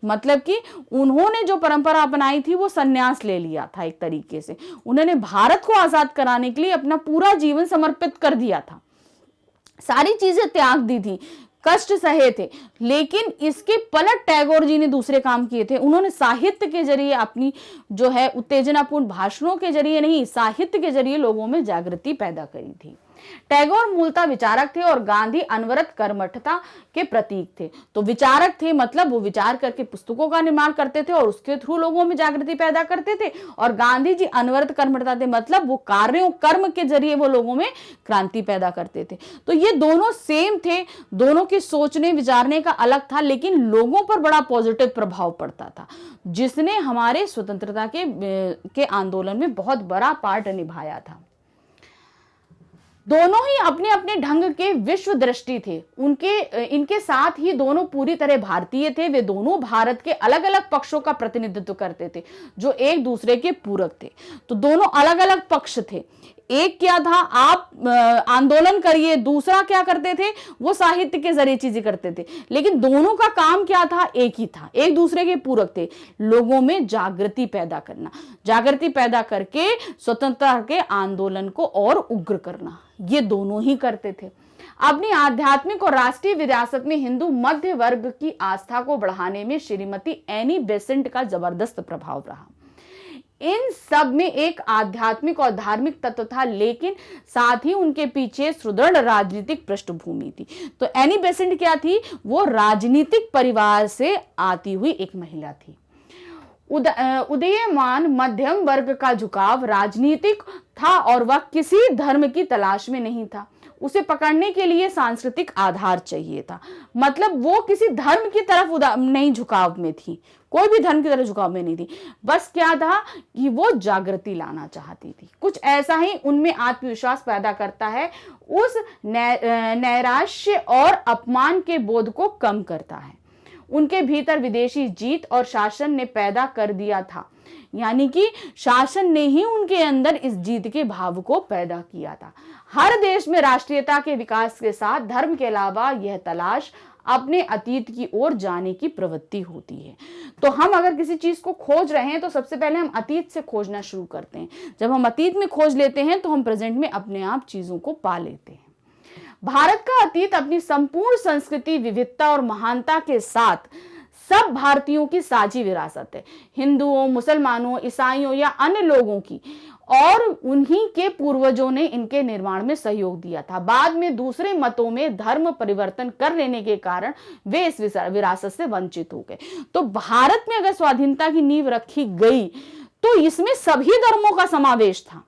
मतलब कि उन्होंने जो परंपरा अपनाई थी वो संन्यास ले लिया था। एक तरीके से उन्होंने भारत को आजाद कराने के लिए अपना पूरा जीवन समर्पित कर दिया था, सारी चीजें त्याग दी थी, कष्ट सहे थे। लेकिन इसके पलट टैगोर जी ने दूसरे काम किए थे। उन्होंने साहित्य के जरिए अपनी जो है उत्तेजनापूर्ण भाषणों के जरिए नहीं, साहित्य के जरिए लोगों में जागृति पैदा करी थी। टैगोर मूलतः विचारक थे और गांधी अनवरत कर्मठता के प्रतीक थे। तो विचारक थे मतलब वो विचार करके पुस्तकों का निर्माण करते थे और उसके थ्रू लोगों में जागृति पैदा करते थे। और गांधी जी अनवरत कर्मठता थे मतलब वो कार्यों कर्म के जरिए वो लोगों में क्रांति पैदा करते थे। तो ये दोनों सेम थे, दोनों के सोचने विचारने का अलग था, लेकिन लोगों पर बड़ा पॉजिटिव प्रभाव पड़ता था, जिसने हमारे स्वतंत्रता के आंदोलन में बहुत बड़ा पार्ट निभाया था। दोनों ही अपने अपने ढंग के विश्व दृष्टि थे। इनके साथ ही दोनों पूरी तरह भारतीय थे। वे दोनों भारत के अलग अलग पक्षों का प्रतिनिधित्व करते थे जो एक दूसरे के पूरक थे। तो दोनों अलग अलग पक्ष थे। एक क्या था, आप आंदोलन करिए, दूसरा क्या करते थे, वो साहित्य के जरिए चीजें करते थे। लेकिन दोनों का काम क्या था, एक ही था, एक दूसरे के पूरक थे। लोगों में जागृति पैदा करना, जागृति पैदा करके स्वतंत्रता के आंदोलन को और उग्र करना, ये दोनों ही करते थे। अपनी आध्यात्मिक और राष्ट्रीय विरासत में हिंदू मध्य वर्ग की आस्था को बढ़ाने में श्रीमती एनी बेसेंट का जबरदस्त प्रभाव रहा। इन सब में एक आध्यात्मिक और धार्मिक तत्व था, लेकिन साथ ही उनके पीछे सुदृढ़ राजनीतिक पृष्ठभूमि थी। तो एनी बेसेंट क्या थी, वो राजनीतिक परिवार से आती हुई एक महिला थी। उदीयमान मध्यम वर्ग का झुकाव राजनीतिक था और वह किसी धर्म की तलाश में नहीं था। उसे पकड़ने के लिए सांस्कृतिक आधार चाहिए था। मतलब वो किसी धर्म की तरफ नहीं झुकाव में थी, कोई भी धर्म की तरफ झुकाव में नहीं थी। बस क्या था कि वो जागृति लाना चाहती थी। कुछ ऐसा ही उनमें आत्मविश्वास पैदा करता है, उस नैराश्य और अपमान के बोध को कम करता है। उनके भीतर विदेशी जीत और शासन ने पैदा कर दिया था, यानी कि शासन ने ही उनके अंदर इस जीत के भाव को पैदा किया था। हर देश में राष्ट्रीयता के विकास के साथ धर्म के अलावा यह तलाश अपने अतीत की ओर जाने की प्रवृत्ति होती है। तो हम अगर किसी चीज को खोज रहे हैं तो सबसे पहले हम अतीत से खोजना शुरू करते हैं। जब हम अतीत में खोज लेते हैं तो हम प्रेजेंट में अपने आप चीजों को पा लेते हैं। भारत का अतीत अपनी संपूर्ण संस्कृति, विविधता और महानता के साथ सब भारतीयों की साझी विरासत है। हिंदुओं, मुसलमानों, ईसाइयों या अन्य लोगों की, और उन्हीं के पूर्वजों ने इनके निर्माण में सहयोग दिया था। बाद में दूसरे मतों में धर्म परिवर्तन कर लेने के कारण वे इस विरासत से वंचित हो गए। तो भारत में अगर स्वाधीनता की नींव रखी गई तो इसमें सभी धर्मों का समावेश था,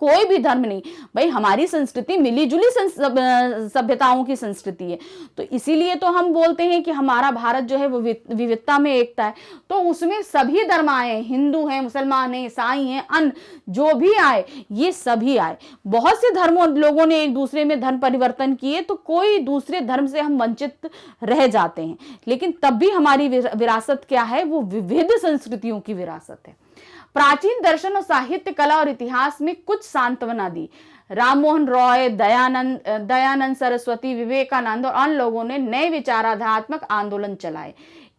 कोई भी धर्म नहीं। भाई हमारी संस्कृति मिलीजुली सभ्यताओं की संस्कृति है, तो इसीलिए तो हम बोलते हैं कि हमारा भारत जो है वो विविधता में एकता है। तो उसमें सभी धर्म आए, हिंदू हैं, मुसलमान हैं, ईसाई हैं, अन्य जो भी आए, ये सभी आए। बहुत से धर्मों लोगों ने एक दूसरे में धर्म परिवर्तन किए, तो कोई दूसरे धर्म से हम वंचित रह जाते हैं। लेकिन तब भी हमारी विरासत क्या है, वो विविध संस्कृतियों की विरासत है। प्राचीन दर्शन और साहित्य, कला और इतिहास में कुछ सांत्वना दी। राममोहन रॉय, दयानंद सरस्वती, विवेकानंद और अन्य लोगों ने नए विचारात्मक आंदोलन चलाए।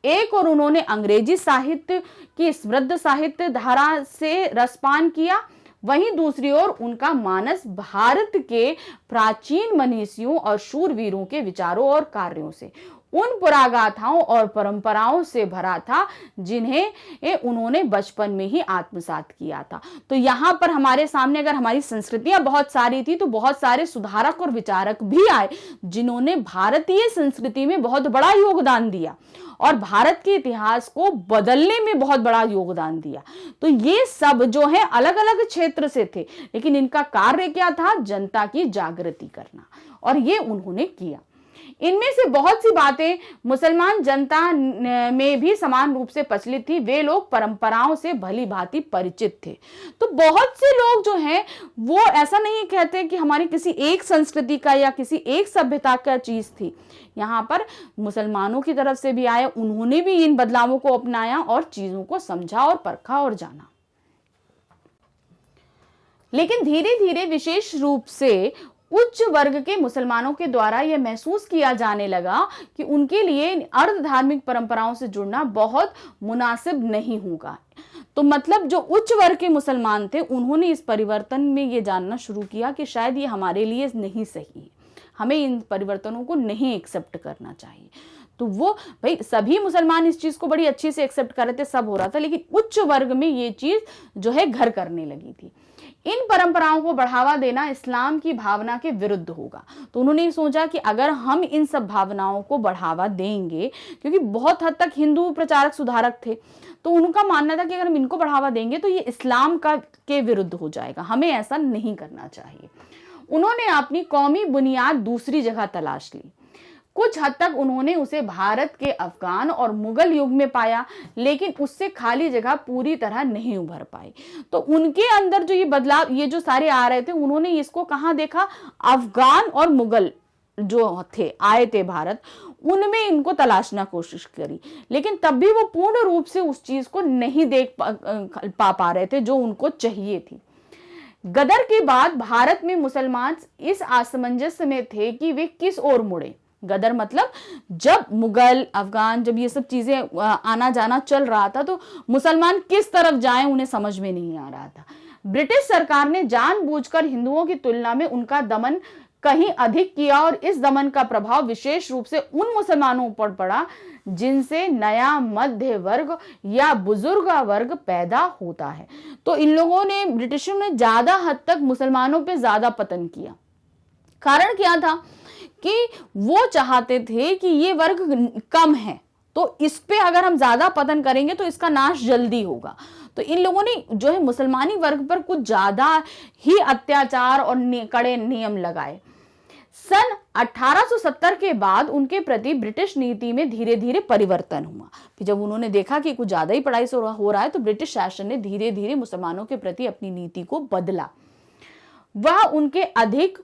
एक और उन्होंने अंग्रेजी साहित्य की समृद्ध साहित्य धारा से रसपान किया, वहीं दूसरी ओर उनका मानस भारत के प्राचीन मनीषियों और शूरवीरों के विचारों और कार्यों से, उन पुरागाथाओं और परंपराओं से भरा था जिन्हें उन्होंने बचपन में ही आत्मसात किया था। तो यहाँ पर हमारे सामने अगर हमारी संस्कृतियां बहुत सारी थी, तो बहुत सारे सुधारक और विचारक भी आए जिन्होंने भारतीय संस्कृति में बहुत बड़ा योगदान दिया और भारत के इतिहास को बदलने में बहुत बड़ा योगदान दिया। तो ये सब जो है अलग अलग क्षेत्र से थे, लेकिन इनका कार्य क्या था, जनता की जागृति करना, और ये उन्होंने किया। इनमें से बहुत सी बातें मुसलमान जनता में भी समान रूप से प्रचलित थी। वे लोग परंपराओं से भली भांति परिचित थे। तो बहुत से लोग जो हैं वो ऐसा नहीं कहते कि हमारी किसी एक संस्कृति का या किसी एक सभ्यता का चीज थी। यहाँ पर मुसलमानों की तरफ से भी आए, उन्होंने भी इन बदलावों को अपनाया और चीजों को समझा और परखा और जाना। लेकिन धीरे धीरे विशेष रूप से उच्च वर्ग के मुसलमानों के द्वारा यह महसूस किया जाने लगा कि उनके लिए अर्ध धार्मिक परंपराओं से जुड़ना बहुत मुनासिब नहीं होगा। तो मतलब जो उच्च वर्ग के मुसलमान थे, उन्होंने इस परिवर्तन में ये जानना शुरू किया कि शायद ये हमारे लिए नहीं सही है, हमें इन परिवर्तनों को नहीं एक्सेप्ट करना चाहिए। तो वो भाई सभी मुसलमान इस चीज को बड़ी अच्छी से एक्सेप्ट कर रहे थे, सब हो रहा था, लेकिन उच्च वर्ग में ये चीज जो है घर करने लगी थी। इन परंपराओं को बढ़ावा देना इस्लाम की भावना के विरुद्ध होगा। तो उन्होंने सोचा कि अगर हम इन सब भावनाओं को बढ़ावा देंगे, क्योंकि बहुत हद तक हिंदू प्रचारक सुधारक थे, तो उनका मानना था कि अगर हम इनको बढ़ावा देंगे तो ये इस्लाम के विरुद्ध हो जाएगा, हमें ऐसा नहीं करना चाहिए। उन्होंने अपनी कौमी बुनियाद दूसरी जगह तलाश ली। कुछ हद तक उन्होंने उसे भारत के अफगान और मुगल युग में पाया, लेकिन उससे खाली जगह पूरी तरह नहीं उभर पाई। तो उनके अंदर जो ये बदलाव, ये जो सारे आ रहे थे, उन्होंने इसको कहाँ देखा? अफगान और मुगल जो थे आए थे भारत, उनमें इनको तलाशना कोशिश करी, लेकिन तब भी वो पूर्ण रूप से उस चीज को नहीं देख पा रहे थे जो उनको चाहिए थी। गदर के बाद भारत में मुसलमान इस असमंजस में थे कि वे किस ओर मुड़े। गदर मतलब जब मुगल, अफगान, जब ये सब चीजें आना जाना चल रहा था तो मुसलमान किस तरफ जाएं उन्हें समझ में नहीं आ रहा था। ब्रिटिश सरकार ने जानबूझकर हिंदुओं की तुलना में उनका दमन कहीं अधिक किया और इस दमन का प्रभाव विशेष रूप से उन मुसलमानों पर पड़ा जिनसे नया मध्य वर्ग या बुजुर्ग वर्ग पैदा होता है। तो इन लोगों ने, ब्रिटिशों ने ज्यादा हद तक मुसलमानों पे ज्यादा पतन किया। कारण क्या था कि वो चाहते थे कि ये वर्ग कम है, तो इस पे अगर हम ज्यादा पतन करेंगे तो इसका नाश जल्दी होगा। तो इन लोगों ने जो है मुसलमानी वर्ग पर कुछ ज्यादा ही अत्याचार और कड़े नियम लगाए। सन 1870 के बाद उनके प्रति ब्रिटिश नीति में धीरे धीरे परिवर्तन हुआ। फिर जब उन्होंने देखा कि कुछ ज्यादा ही पढ़ाई से हो रहा है तो ब्रिटिश शासन ने धीरे धीरे मुसलमानों के प्रति अपनी नीति को बदला। वह उनके अधिक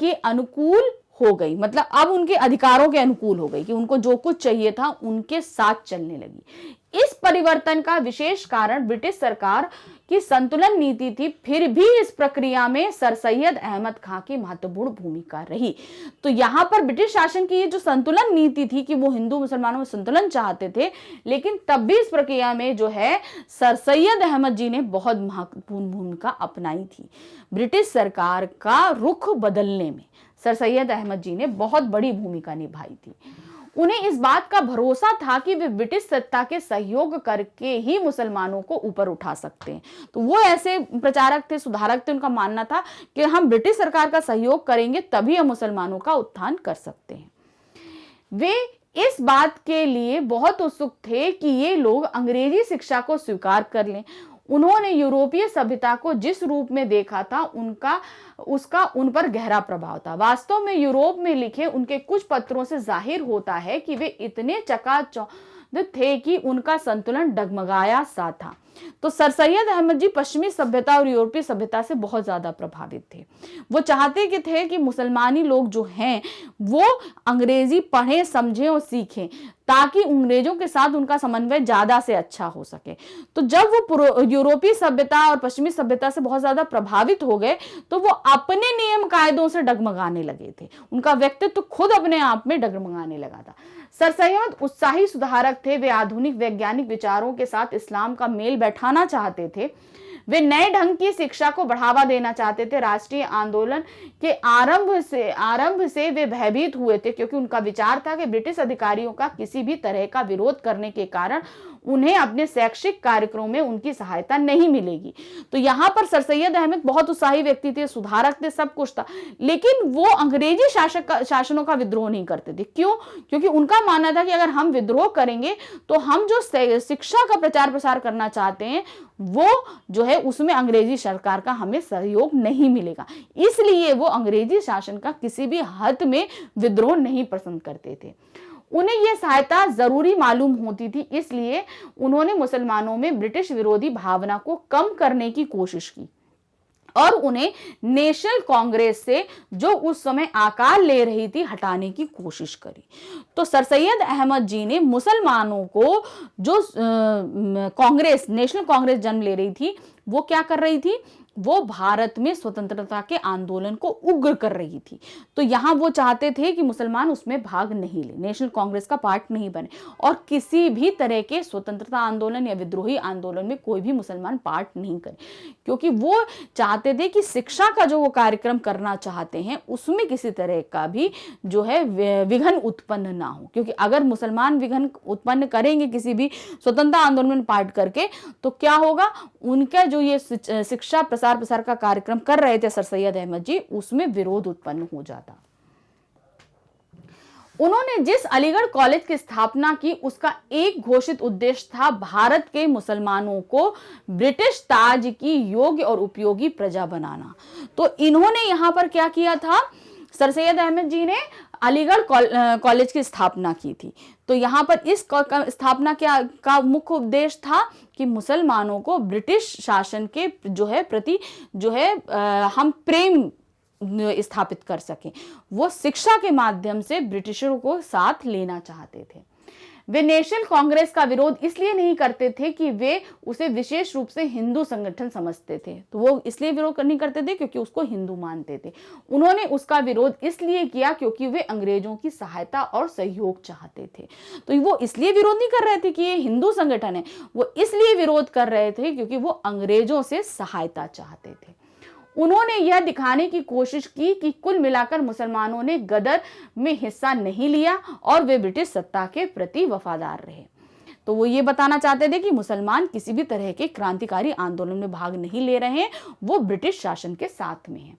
के अनुकूल हो गई, मतलब अब उनके अधिकारों के अनुकूल हो गई कि उनको जो कुछ चाहिए था उनके साथ चलने लगी। इस परिवर्तन का विशेष कारण ब्रिटिश सरकार की संतुलन नीति थी। फिर भी इस प्रक्रिया में सर सैयद अहमद खां की महत्वपूर्ण भूमिका रही। तो यहाँ पर ब्रिटिश शासन की ये जो संतुलन नीति थी कि वो हिंदू मुसलमानों में संतुलन चाहते थे, लेकिन तब भी इस प्रक्रिया में जो है सर सैयद अहमद जी ने बहुत महत्वपूर्ण भूमिका अपनाई थी। ब्रिटिश सरकार का रुख बदलने में सर सैयद अहमद जी ने बहुत बड़ी भूमिका निभाई थी। उन्हें इस बात का भरोसा था कि वे ब्रिटिश सत्ता के सहयोग करके ही मुसलमानों को ऊपर उठा सकते हैं। तो वो ऐसे प्रचारक थे, सुधारक थे। उनका मानना था कि हम ब्रिटिश सरकार का सहयोग करेंगे तभी हम मुसलमानों का उत्थान कर सकते हैं। वे इस बात के लिए बहुत उत्सुक थे कि ये लोग अंग्रेजी शिक्षा को स्वीकार कर लें। उन्होंने यूरोपीय सभ्यता को जिस रूप में देखा था उसका उन पर गहरा प्रभाव था। वास्तव में यूरोप में लिखे उनके कुछ पत्रों से जाहिर होता है कि वे इतने चकाचौंध थे कि उनका संतुलन डगमगाया सा था। तो सर सैयद अहमद जी पश्चिमी सभ्यता और यूरोपीय सभ्यता से बहुत ज्यादा प्रभावित थे। वो चाहते थे कि मुसलमानी लोग जो हैं वो अंग्रेजी पढ़ें, समझें और सीखें ताकि अंग्रेजों के साथ उनका समन्वय ज्यादा से अच्छा हो सके। तो जब वो यूरोपीय सभ्यता और पश्चिमी सभ्यता से बहुत ज्यादा प्रभावित हो गए तो वो अपने नियम कायदों से डगमगाने लगे थे। उनका व्यक्तित्व खुद अपने आप में डगमगाने लगा था। सर सैयद उत्साही सुधारक थे। वे आधुनिक वैज्ञानिक विचारों के साथ इस्लाम का मेल बैठाना चाहते थे। वे नए ढंग की शिक्षा को बढ़ावा देना चाहते थे। राष्ट्रीय आंदोलन के आरंभ से वे भयभीत हुए थे क्योंकि उनका विचार था कि ब्रिटिश अधिकारियों का किसी भी तरह का विरोध करने के कारण उन्हें अपने शैक्षिक कार्यक्रमों में उनकी सहायता नहीं मिलेगी। तो यहाँ पर सर सैयद अहमद बहुत उत्साही व्यक्ति थे, सुधारक थे, सब कुछ था, लेकिन वो अंग्रेजी शासनों का विद्रोह नहीं करते थे। क्यों? क्योंकि उनका मानना था कि अगर हम विद्रोह करेंगे तो हम जो शिक्षा का प्रचार प्रसार करना चाहते हैं वो जो है उसमें अंग्रेजी सरकार का हमें सहयोग नहीं मिलेगा। इसलिए वो अंग्रेजी शासन का किसी भी हद में विद्रोह नहीं पसंद करते थे। उन्हें यह सहायता जरूरी मालूम होती थी, इसलिए उन्होंने मुसलमानों में ब्रिटिश विरोधी भावना को कम करने की कोशिश की और उन्हें नेशनल कांग्रेस से जो उस समय आकार ले रही थी हटाने की कोशिश करी। तो सर सैयद अहमद जी ने मुसलमानों को जो कांग्रेस, नेशनल कांग्रेस जन्म ले रही थी, वो क्या कर रही थी? वो भारत में स्वतंत्रता के आंदोलन को उग्र कर रही थी। तो यहां वो चाहते थे कि मुसलमान उसमें भाग नहीं ले, नेशनल कांग्रेस का पार्ट नहीं बने और किसी भी तरह के स्वतंत्रता आंदोलन या विद्रोही आंदोलन में कोई भी मुसलमान पार्ट नहीं करे, क्योंकि वो चाहते थे कि शिक्षा का जो वो कार्यक्रम करना चाहते हैं उसमें किसी तरह का भी जो है विघन उत्पन्न ना हो। क्योंकि अगर मुसलमान विघन उत्पन्न करेंगे किसी भी स्वतंत्रता आंदोलन में पार्ट करके तो क्या होगा, उनका जो ये शिक्षा प्रसार का कार्यक्रम कर रहे थे सर सैयद अहमद जी, उसमें विरोध उत्पन्न हो जाता। उन्होंने जिस अलीगढ़ कॉलेज की स्थापना की उसका एक घोषित उद्देश्य था भारत के मुसलमानों को ब्रिटिश ताज की योग्य और उपयोगी प्रजा बनाना। तो इन्होंने यहां पर क्या किया था, सर सैयद अहमद जी ने अलीगढ़ कॉलेज की स्थापना की थी। तो यहाँ पर इस स्थापना का मुख्य उद्देश्य था कि मुसलमानों को ब्रिटिश शासन के प्रति हम प्रेम स्थापित कर सकें। वो शिक्षा के माध्यम से ब्रिटिशरों को साथ लेना चाहते थे। वे नेशनल कांग्रेस का विरोध इसलिए नहीं करते थे कि वे उसे विशेष रूप से हिंदू संगठन समझते थे, तो वो इसलिए विरोध नहीं करते थे क्योंकि उसको हिंदू मानते थे। उन्होंने उसका विरोध इसलिए किया क्योंकि वे अंग्रेजों की सहायता और सहयोग चाहते थे। तो वो इसलिए विरोध नहीं कर रहे थे कि ये हिंदू संगठन है, वो इसलिए विरोध कर रहे थे क्योंकि वो अंग्रेजों से सहायता चाहते थे। उन्होंने यह दिखाने की कोशिश की कि कुल मिलाकर मुसलमानों ने गदर में हिस्सा नहीं लिया और वे ब्रिटिश सत्ता के प्रति वफादार रहे। तो वो ये बताना चाहते थे कि मुसलमान किसी भी तरह के क्रांतिकारी आंदोलन में भाग नहीं ले रहे हैं, वो ब्रिटिश शासन के साथ में हैं।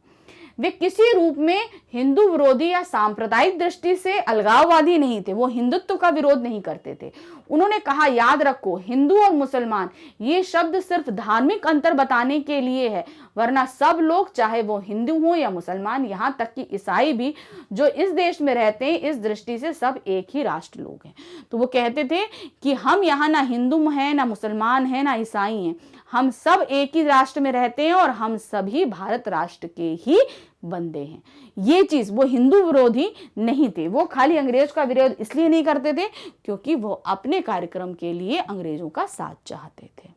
वे किसी रूप में हिंदू विरोधी या सांप्रदायिक दृष्टि से अलगाववादी नहीं थे, वो हिंदुत्व का विरोध नहीं करते थे। उन्होंने कहा, याद रखो, हिंदू और मुसलमान ये शब्द सिर्फ धार्मिक अंतर बताने के लिए है, वरना सब लोग, चाहे वो हिंदू हो या मुसलमान, यहाँ तक कि ईसाई भी जो इस देश में रहते हैं, इस दृष्टि से सब एक ही राष्ट्र लोग हैं। तो वो कहते थे कि हम यहाँ ना हिंदू हैं, ना मुसलमान हैं, ना ईसाई हैं, हम सब एक ही राष्ट्र में रहते हैं और हम सभी भारत राष्ट्र के ही बंदे हैं। ये चीज, वो हिंदू विरोधी नहीं थे, वो खाली अंग्रेज का विरोध इसलिए नहीं करते थे क्योंकि वो अपने कार्यक्रम के लिए अंग्रेजों का साथ चाहते थे।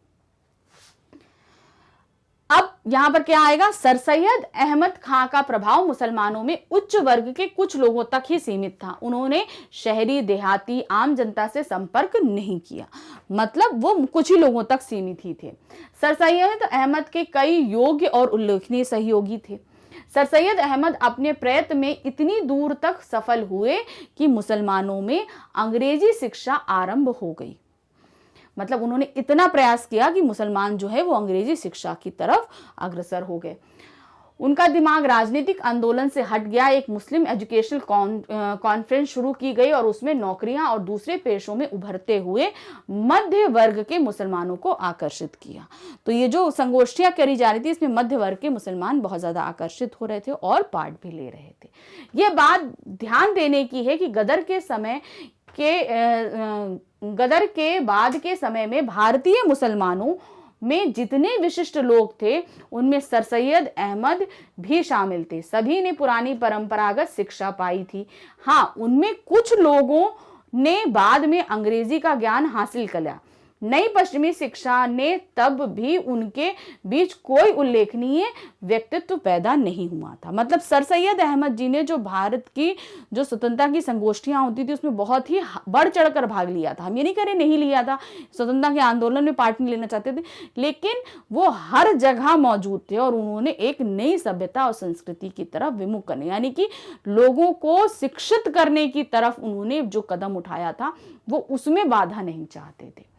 अब यहां पर क्या आएगा, सर सैयद अहमद खां का प्रभाव मुसलमानों में उच्च वर्ग के कुछ लोगों तक ही सीमित था। उन्होंने शहरी, देहाती, आम जनता से संपर्क नहीं किया, मतलब वो कुछ ही लोगों तक सीमित ही थे। सर सैयद अहमद के कई योग्य और उल्लेखनीय सहयोगी थे। सर सैयद अहमद अपने प्रयत्न में इतनी दूर तक सफल हुए कि मुसलमानों में अंग्रेजी शिक्षा आरंभ हो गई। मतलब उन्होंने इतना प्रयास किया कि मुसलमान वो अंग्रेजी शिक्षा की तरफ अग्रसर हो गए। उनका दिमाग राजनीतिक आंदोलन से हट गया। एक मुस्लिम एजुकेशनल कॉन्फ्रेंस शुरू की गई और उसमें नौकरियां और दूसरे पेशों में उभरते हुए मध्य वर्ग के मुसलमानों को आकर्षित किया। तो ये जो संगोष्ठियां करी जा रही थी, इसमें मध्य वर्ग के मुसलमान बहुत ज्यादा आकर्षित हो रहे थे और पार्ट भी ले रहे थे। ये बात ध्यान देने की है कि गदर के बाद के समय में भारतीय मुसलमानों में जितने विशिष्ट लोग थे, उनमें सर सैयद अहमद भी शामिल थे। सभी ने पुरानी परंपरागत शिक्षा पाई थी। हाँ, उनमें कुछ लोगों ने बाद में अंग्रेजी का ज्ञान हासिल किया। नई पश्चिमी शिक्षा ने तब भी उनके बीच कोई उल्लेखनीय व्यक्तित्व पैदा नहीं हुआ था। मतलब सर सैयद अहमद जी ने जो भारत की जो स्वतंत्रता की संगोष्ठियां होती थी, उसमें बहुत ही बढ़ चढ़कर भाग लिया था। हम ये नहीं कह रहे नहीं लिया था, स्वतंत्रता के आंदोलन में पार्ट नहीं लेना चाहते थे, लेकिन वो हर जगह मौजूद थे और उन्होंने एक नई सभ्यता और संस्कृति की तरफ विमुख करने, यानी कि लोगों को शिक्षित करने की तरफ उन्होंने जो कदम उठाया था, वो उसमें बाधा नहीं चाहते थे।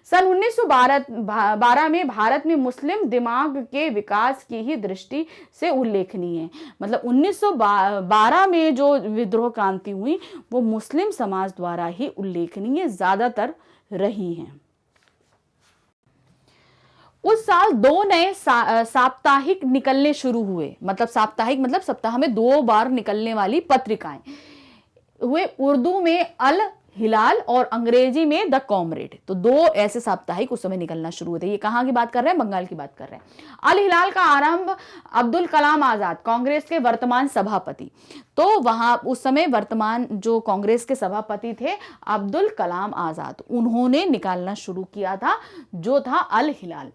सन 1912 में भारत में मुस्लिम दिमाग के विकास की ही दृष्टि से उल्लेखनीय है। मतलब 1912 में जो विद्रोह क्रांति हुई, वो मुस्लिम समाज द्वारा ही उल्लेखनीय ज्यादातर रही हैं। उस साल 2 नए साप्ताहिक निकलने शुरू हुए। मतलब साप्ताहिक मतलब सप्ताह में 2 बार निकलने वाली पत्रिकाएं हुए। उर्दू में अल हिलाल और अंग्रेजी में द कॉमरेड। तो 2 ऐसे साप्ताहिक उस समय निकलना शुरू हुए थे। ये कहाँ की बात कर रहे हैं, बंगाल की बात कर रहे हैं। अल हिलाल का आरंभ अब्दुल कलाम आजाद, कांग्रेस के वर्तमान सभापति, तो वहां उस समय वर्तमान जो कांग्रेस के सभापति थे अब्दुल कलाम आजाद, उन्होंने निकालना शुरू किया था, जो था अल हिलाल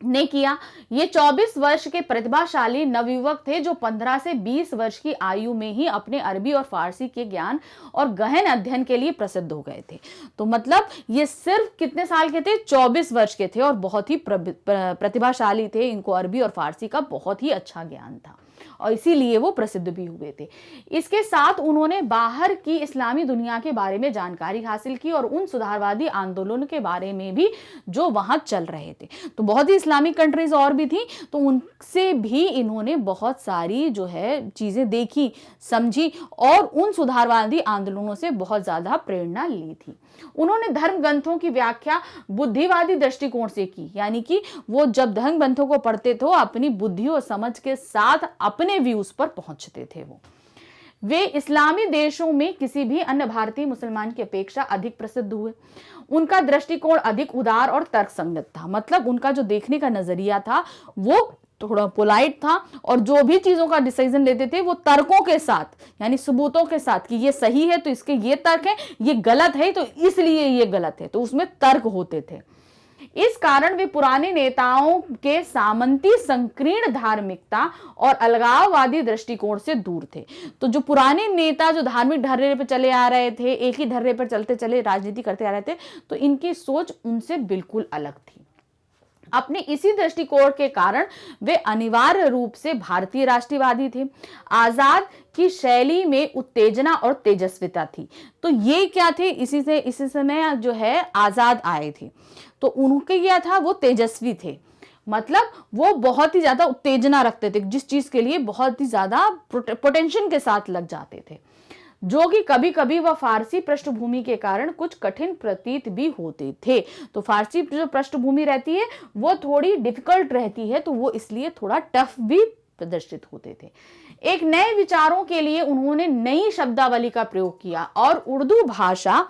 ने किया। ये 24 वर्ष के प्रतिभाशाली नवयुवक थे जो 15 से 20 वर्ष की आयु में ही अपने अरबी और फारसी के ज्ञान और गहन अध्ययन के लिए प्रसिद्ध हो गए थे। तो मतलब ये सिर्फ कितने साल के थे, 24 वर्ष के थे और बहुत ही प्रतिभाशाली थे। इनको अरबी और फारसी का बहुत ही अच्छा ज्ञान था और इसीलिए वो प्रसिद्ध भी हुए थे। इसके साथ उन्होंने बाहर की इस्लामी दुनिया के बारे में जानकारी हासिल की और उन सुधारवादी आंदोलन के बारे में भी जो वहां चल रहे थे। तो बहुत ही इस्लामिक कंट्रीज और भी थी, तो उनसे भी इन्होंने बहुत सारी चीजें देखी, समझी और उन सुधारवादी आंदोलनों से बहुत ज्यादा प्रेरणा ली थी। उन्होंने धर्म ग्रंथों की व्याख्या बुद्धिवादी दृष्टिकोण से की, यानी कि वो जब धर्म ग्रंथों को पढ़ते थे अपनी बुद्धि और समझ के साथ अपने व्यूज पर पहुंचते थे। वो वे इस्लामी देशों में किसी भी अन्य भारतीय मुसलमान की अपेक्षा अधिक प्रसिद्ध हुए। उनका दृष्टिकोण अधिक उदार और तर्कसंगत था, मतलब उनका जो देखने का नजरिया था वो थोड़ा पोलाइट था, और जो भी चीजों का डिसीजन लेते थे वो तर्कों के साथ, यानी सबूतों के साथ कि ये सही है तो इसके ये तर्क है, ये गलत है तो इसलिए ये गलत है, तो उसमें तर्क होते थे। इस कारण वे पुराने नेताओं के सामंती संकीर्ण धार्मिकता और अलगाववादी दृष्टिकोण से दूर थे। तो जो पुराने नेता जो धार्मिक ढर्रे पर चले आ रहे थे, एक ही ढर्रे पर चलते चले राजनीति करते आ रहे थे, तो इनकी सोच उनसे बिल्कुल अलग थी। अपने इसी दृष्टिकोण के कारण वे अनिवार्य रूप से भारतीय राष्ट्रवादी थे। आजाद की शैली में उत्तेजना और तेजस्विता थी। तो ये क्या थे, इसी समय जो है आजाद आए थे, तो उनके क्या था, वो तेजस्वी थे, मतलब वो बहुत ही ज्यादा उत्तेजना रखते थे, जिस चीज के लिए बहुत ही ज्यादा पोटेंशियल के साथ लग जाते थे, जो कि कभी कभी वह फारसी पृष्ठभूमि के कारण कुछ कठिन प्रतीत भी होते थे। तो फारसी जो पृष्ठभूमि रहती है वो थोड़ी डिफिकल्ट रहती है, तो वो इसलिए थोड़ा टफ भी प्रदर्शित होते थे। एक नए विचारों के लिए उन्होंने नई शब्दावली का प्रयोग किया और उर्दू भाषा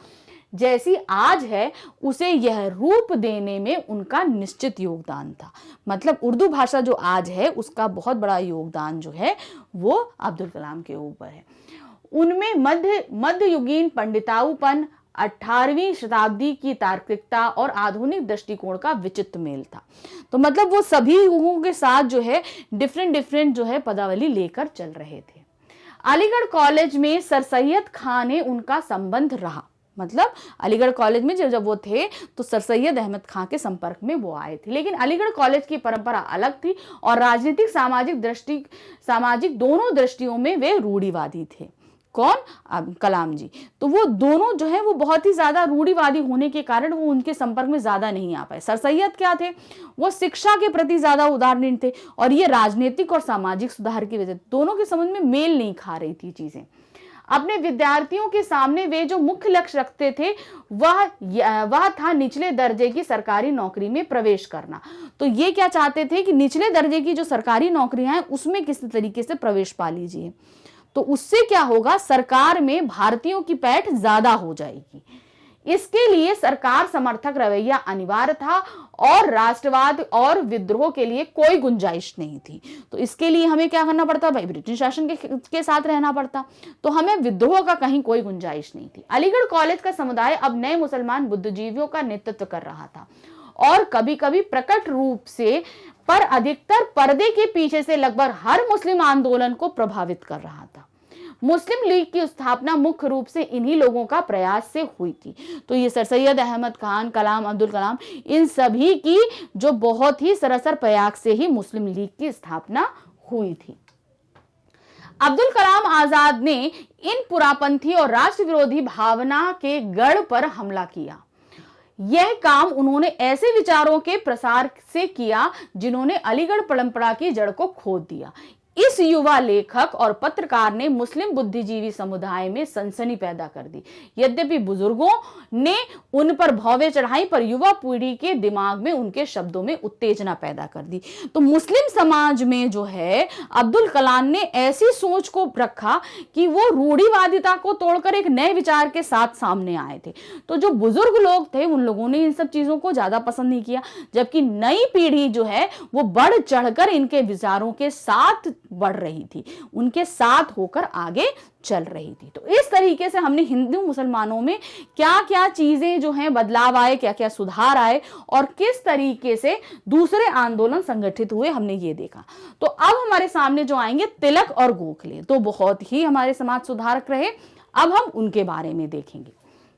जैसी आज है उसे यह रूप देने में उनका निश्चित योगदान था। मतलब उर्दू भाषा जो आज है उसका बहुत बड़ा योगदान जो है वो अब्दुल कलाम के ऊपर है। उनमें मध्ययुगीन पंडिताऊपन, 18वीं शताब्दी की तार्किकता और आधुनिक दृष्टिकोण का विचित्र मेल था। तो मतलब वो सभी युगों के साथ जो है डिफरेंट जो है पदावली लेकर चल रहे थे। अलीगढ़ कॉलेज में सर सैयद खान ने उनका संबंध रहा, मतलब अलीगढ़ कॉलेज में जब वो थे तो सर सैयद अहमद खान के संपर्क में वो आए थे। लेकिन अलीगढ़ कॉलेज की परंपरा अलग थी और राजनीतिक सामाजिक दोनों दृष्टियों में वे रूढ़िवादी थे। कौन? अब कलाम जी। तो वो दोनों जो है वो बहुत ही ज्यादा रूढ़िवादी होने के कारण वो उनके संपर्क में ज्यादा नहीं आ पाए। सर सैयद क्या थे, वो शिक्षा के प्रति ज्यादा उदासीन थे और ये राजनीतिक और सामाजिक सुधार की वजह दोनों के समझ में मेल नहीं खा रही थी चीजें। अपने विद्यार्थियों के सामने वे जो मुख्य लक्ष्य रखते थे वह था निचले दर्जे की सरकारी नौकरी में प्रवेश करना। तो ये क्या चाहते थे कि निचले दर्जे की जो सरकारी नौकरियां हैं उसमें किसी तरीके से प्रवेश पा लीजिए, तो उससे क्या होगा, सरकार में भारतीयों की पैठ ज्यादा हो जाएगी। इसके लिए सरकार समर्थक रवैया अनिवार्य था और राष्ट्रवाद और विद्रोह के लिए कोई गुंजाइश नहीं थी। तो इसके लिए हमें क्या करना पड़ता भाई, ब्रिटिश शासन के साथ रहना पड़ता, तो हमें विद्रोह का कहीं कोई गुंजाइश नहीं थी। अलीगढ़ कॉलेज का समुदाय अब नए मुसलमान बुद्धिजीवियों का नेतृत्व कर रहा था और कभी कभी प्रकट रूप से पर अधिकतर पर्दे के पीछे से लगभग हर मुस्लिम आंदोलन को प्रभावित कर रहा था। मुस्लिम लीग की स्थापना मुख्य रूप से इन्हीं लोगों का प्रयास से हुई थी। तो ये सर सैयद अहमद खान, कलाम, अब्दुल कलाम, इन सभी की जो बहुत ही सरसर प्रयास से ही मुस्लिम लीग की स्थापना हुई थी। अब्दुल कलाम आजाद ने इन पुरापंथी और राष्ट्र विरोधी भावना के गढ़ पर हमला किया। यह काम उन्होंने ऐसे विचारों के प्रसार से किया जिन्होंने अलीगढ़ परंपरा की जड़ को खोद दिया। इस युवा लेखक और पत्रकार ने मुस्लिम बुद्धिजीवी समुदाय में सनसनी पैदा कर दी। यद्यपि बुजुर्गों ने उन पर भौवे चढ़ाई, पर युवा पीढ़ी के दिमाग में उनके शब्दों में उत्तेजना पैदा कर दी। तो मुस्लिम समाज में जो है अब्दुल कलाम ने ऐसी सोच को रखा कि वो रूढ़िवादिता को तोड़कर एक नए विचार के साथ सामने आए थे। तो जो बुजुर्ग लोग थे उन लोगों ने इन सब चीजों को ज्यादा पसंद नहीं किया, जबकि नई पीढ़ी जो है वो बढ़ चढ़कर इनके विचारों के साथ बढ़ रही थी, उनके साथ होकर आगे चल रही थी। तो इस तरीके से हमने हिंदू मुसलमानों में क्या क्या चीजें जो हैं बदलाव आए, क्या क्या सुधार आए और किस तरीके से दूसरे आंदोलन संगठित हुए, हमने ये देखा। तो अब हमारे सामने जो आएंगे तिलक और गोखले, तो बहुत ही हमारे समाज सुधारक रहे। अब हम उनके बारे में देखेंगे।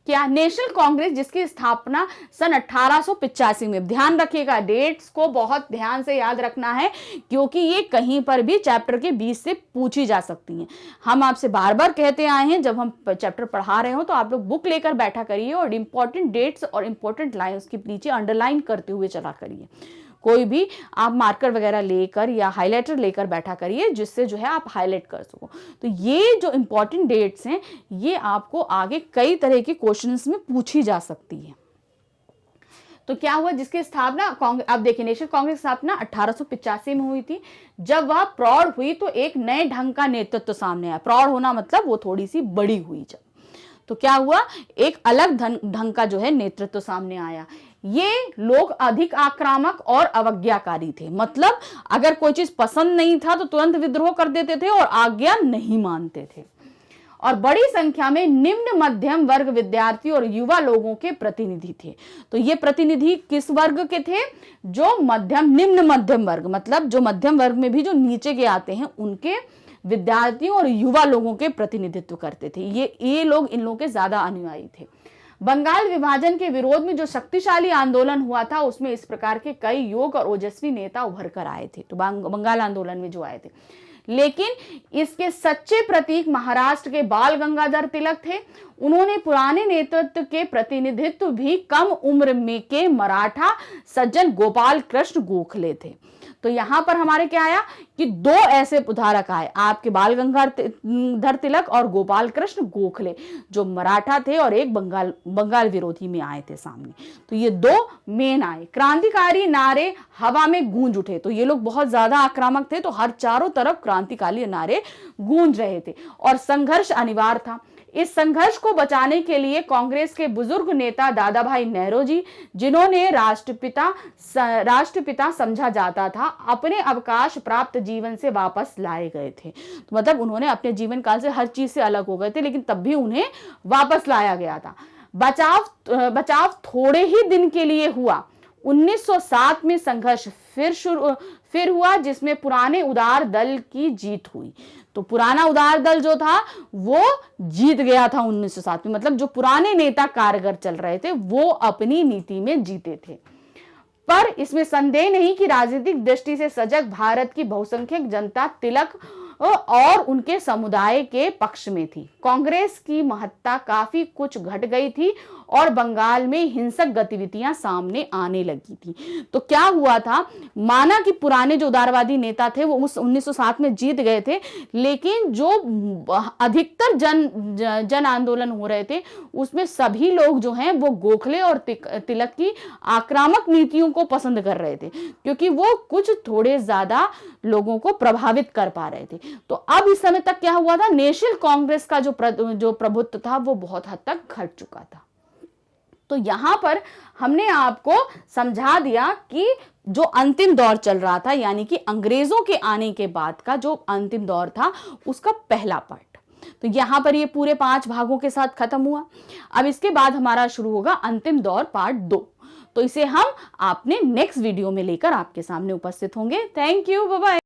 क्या नेशनल कांग्रेस, जिसकी स्थापना सन 1885 में, ध्यान रखिएगा डेट्स को बहुत ध्यान से याद रखना है क्योंकि ये कहीं पर भी चैप्टर के बीच से पूछी जा सकती हैं। हम आपसे बार बार कहते आए हैं जब हम चैप्टर पढ़ा रहे हो तो आप लोग बुक लेकर बैठा करिए और इंपॉर्टेंट डेट्स और इंपॉर्टेंट लाइन्स के नीचे अंडरलाइन करते हुए चला करिए। कोई भी आप मार्कर वगैरह लेकर या हाइलाइटर लेकर बैठा करिए जिससे जो है आप हाईलाइट कर सको। तो ये जो इंपॉर्टेंट डेट्स हैं ये आपको आगे कई तरह के क्वेश्चंस में पूछी जा सकती है। तो क्या हुआ, जिसकी स्थापना अब देखिए नेशनल कांग्रेस की स्थापना 1885 में हुई थी। जब वह प्रौढ़ हुई तो एक नए ढंग का नेतृत्व सामने आया। प्रौढ़ होना मतलब वो थोड़ी सी बड़ी हुई जब, तो क्या हुआ, एक अलग ढंग का जो है नेतृत्व सामने आया। ये लोग अधिक आक्रामक और अवज्ञाकारी थे, मतलब अगर कोई चीज पसंद नहीं था तो तुरंत विद्रोह कर देते थे और आज्ञा नहीं मानते थे। और बड़ी संख्या में निम्न मध्यम वर्ग विद्यार्थी और युवा लोगों के प्रतिनिधि थे। तो ये प्रतिनिधि किस वर्ग के थे, जो मध्यम निम्न मध्यम वर्ग, मतलब जो मध्यम वर्ग में भी जो नीचे के आते हैं उनके विद्यार्थियों और युवा लोगों के प्रतिनिधित्व करते थे। ये लोग इन लोगों के ज्यादा अनुयायी थे। बंगाल विभाजन के विरोध में जो शक्तिशाली आंदोलन हुआ था उसमें इस प्रकार के कई योग्य और ओजस्वी नेता उभर कर आए थे, तो बंगाल आंदोलन में जो आए थे। लेकिन इसके सच्चे प्रतीक महाराष्ट्र के बाल गंगाधर तिलक थे। उन्होंने पुराने नेतृत्व के प्रतिनिधित्व भी कम उम्र में के मराठा सज्जन गोपाल कृष्ण गोखले थे। तो यहां पर हमारे क्या आया कि दो ऐसे उदाहरक आए, आपके बाल गंगाधर तिलक और गोपाल कृष्ण गोखले, जो मराठा थे और एक बंगाल विरोधी में आए थे सामने। तो ये दो मेन आए। क्रांतिकारी नारे हवा में गूंज उठे, तो ये लोग बहुत ज्यादा आक्रामक थे, तो हर चारों तरफ क्रांतिकारी नारे गूंज रहे थे और संघर्ष अनिवार्य था। इस संघर्ष को बचाने के लिए कांग्रेस के बुजुर्ग नेता दादा भाई नेहरू जी, जिन्होंने राष्ट्रपिता समझा जाता था, अपने अवकाश प्राप्त जीवन से वापस लाए गए थे। तो मतलब उन्होंने अपने जीवन काल से हर चीज से अलग हो गए थे, लेकिन तब भी उन्हें वापस लाया गया था। बचाव थोड़े ही दिन के लिए हुआ। 1907 में संघर्ष फिर हुआ, जिसमें पुराने उदार दल की जीत हुई। तो पुराना उदार दल जो था वो जीत गया था 1907 में, मतलब जो पुराने नेता कारगर चल रहे थे वो अपनी नीति में जीते थे। पर इसमें संदेह नहीं कि राजनीतिक दृष्टि से सजग भारत की बहुसंख्यक जनता तिलक और उनके समुदाय के पक्ष में थी। कांग्रेस की महत्ता काफी कुछ घट गई थी और बंगाल में हिंसक गतिविधियां सामने आने लगी थी। तो क्या हुआ था, माना कि पुराने जो उदारवादी नेता थे वो उस 1907 में जीत गए थे, लेकिन जो अधिकतर जन आंदोलन हो रहे थे उसमें सभी लोग जो हैं वो गोखले और तिलक की आक्रामक नीतियों को पसंद कर रहे थे, क्योंकि वो कुछ थोड़े ज्यादा लोगों को प्रभावित कर पा रहे थे। तो अब इस समय तक क्या हुआ था, नेशनल कांग्रेस का जो प्रभुत्व था वो बहुत हद तक घट चुका था। तो यहां पर हमने आपको समझा दिया कि जो अंतिम दौर चल रहा था, यानी कि अंग्रेजों के आने के बाद का जो अंतिम दौर था उसका पहला पार्ट। तो यहां पर ये पूरे 5 भागों के साथ खत्म हुआ। अब इसके बाद हमारा शुरू होगा अंतिम दौर पार्ट 2। तो इसे हम आपने नेक्स्ट वीडियो में लेकर आपके सामने उपस्थित होंगे। Thank you, bye bye.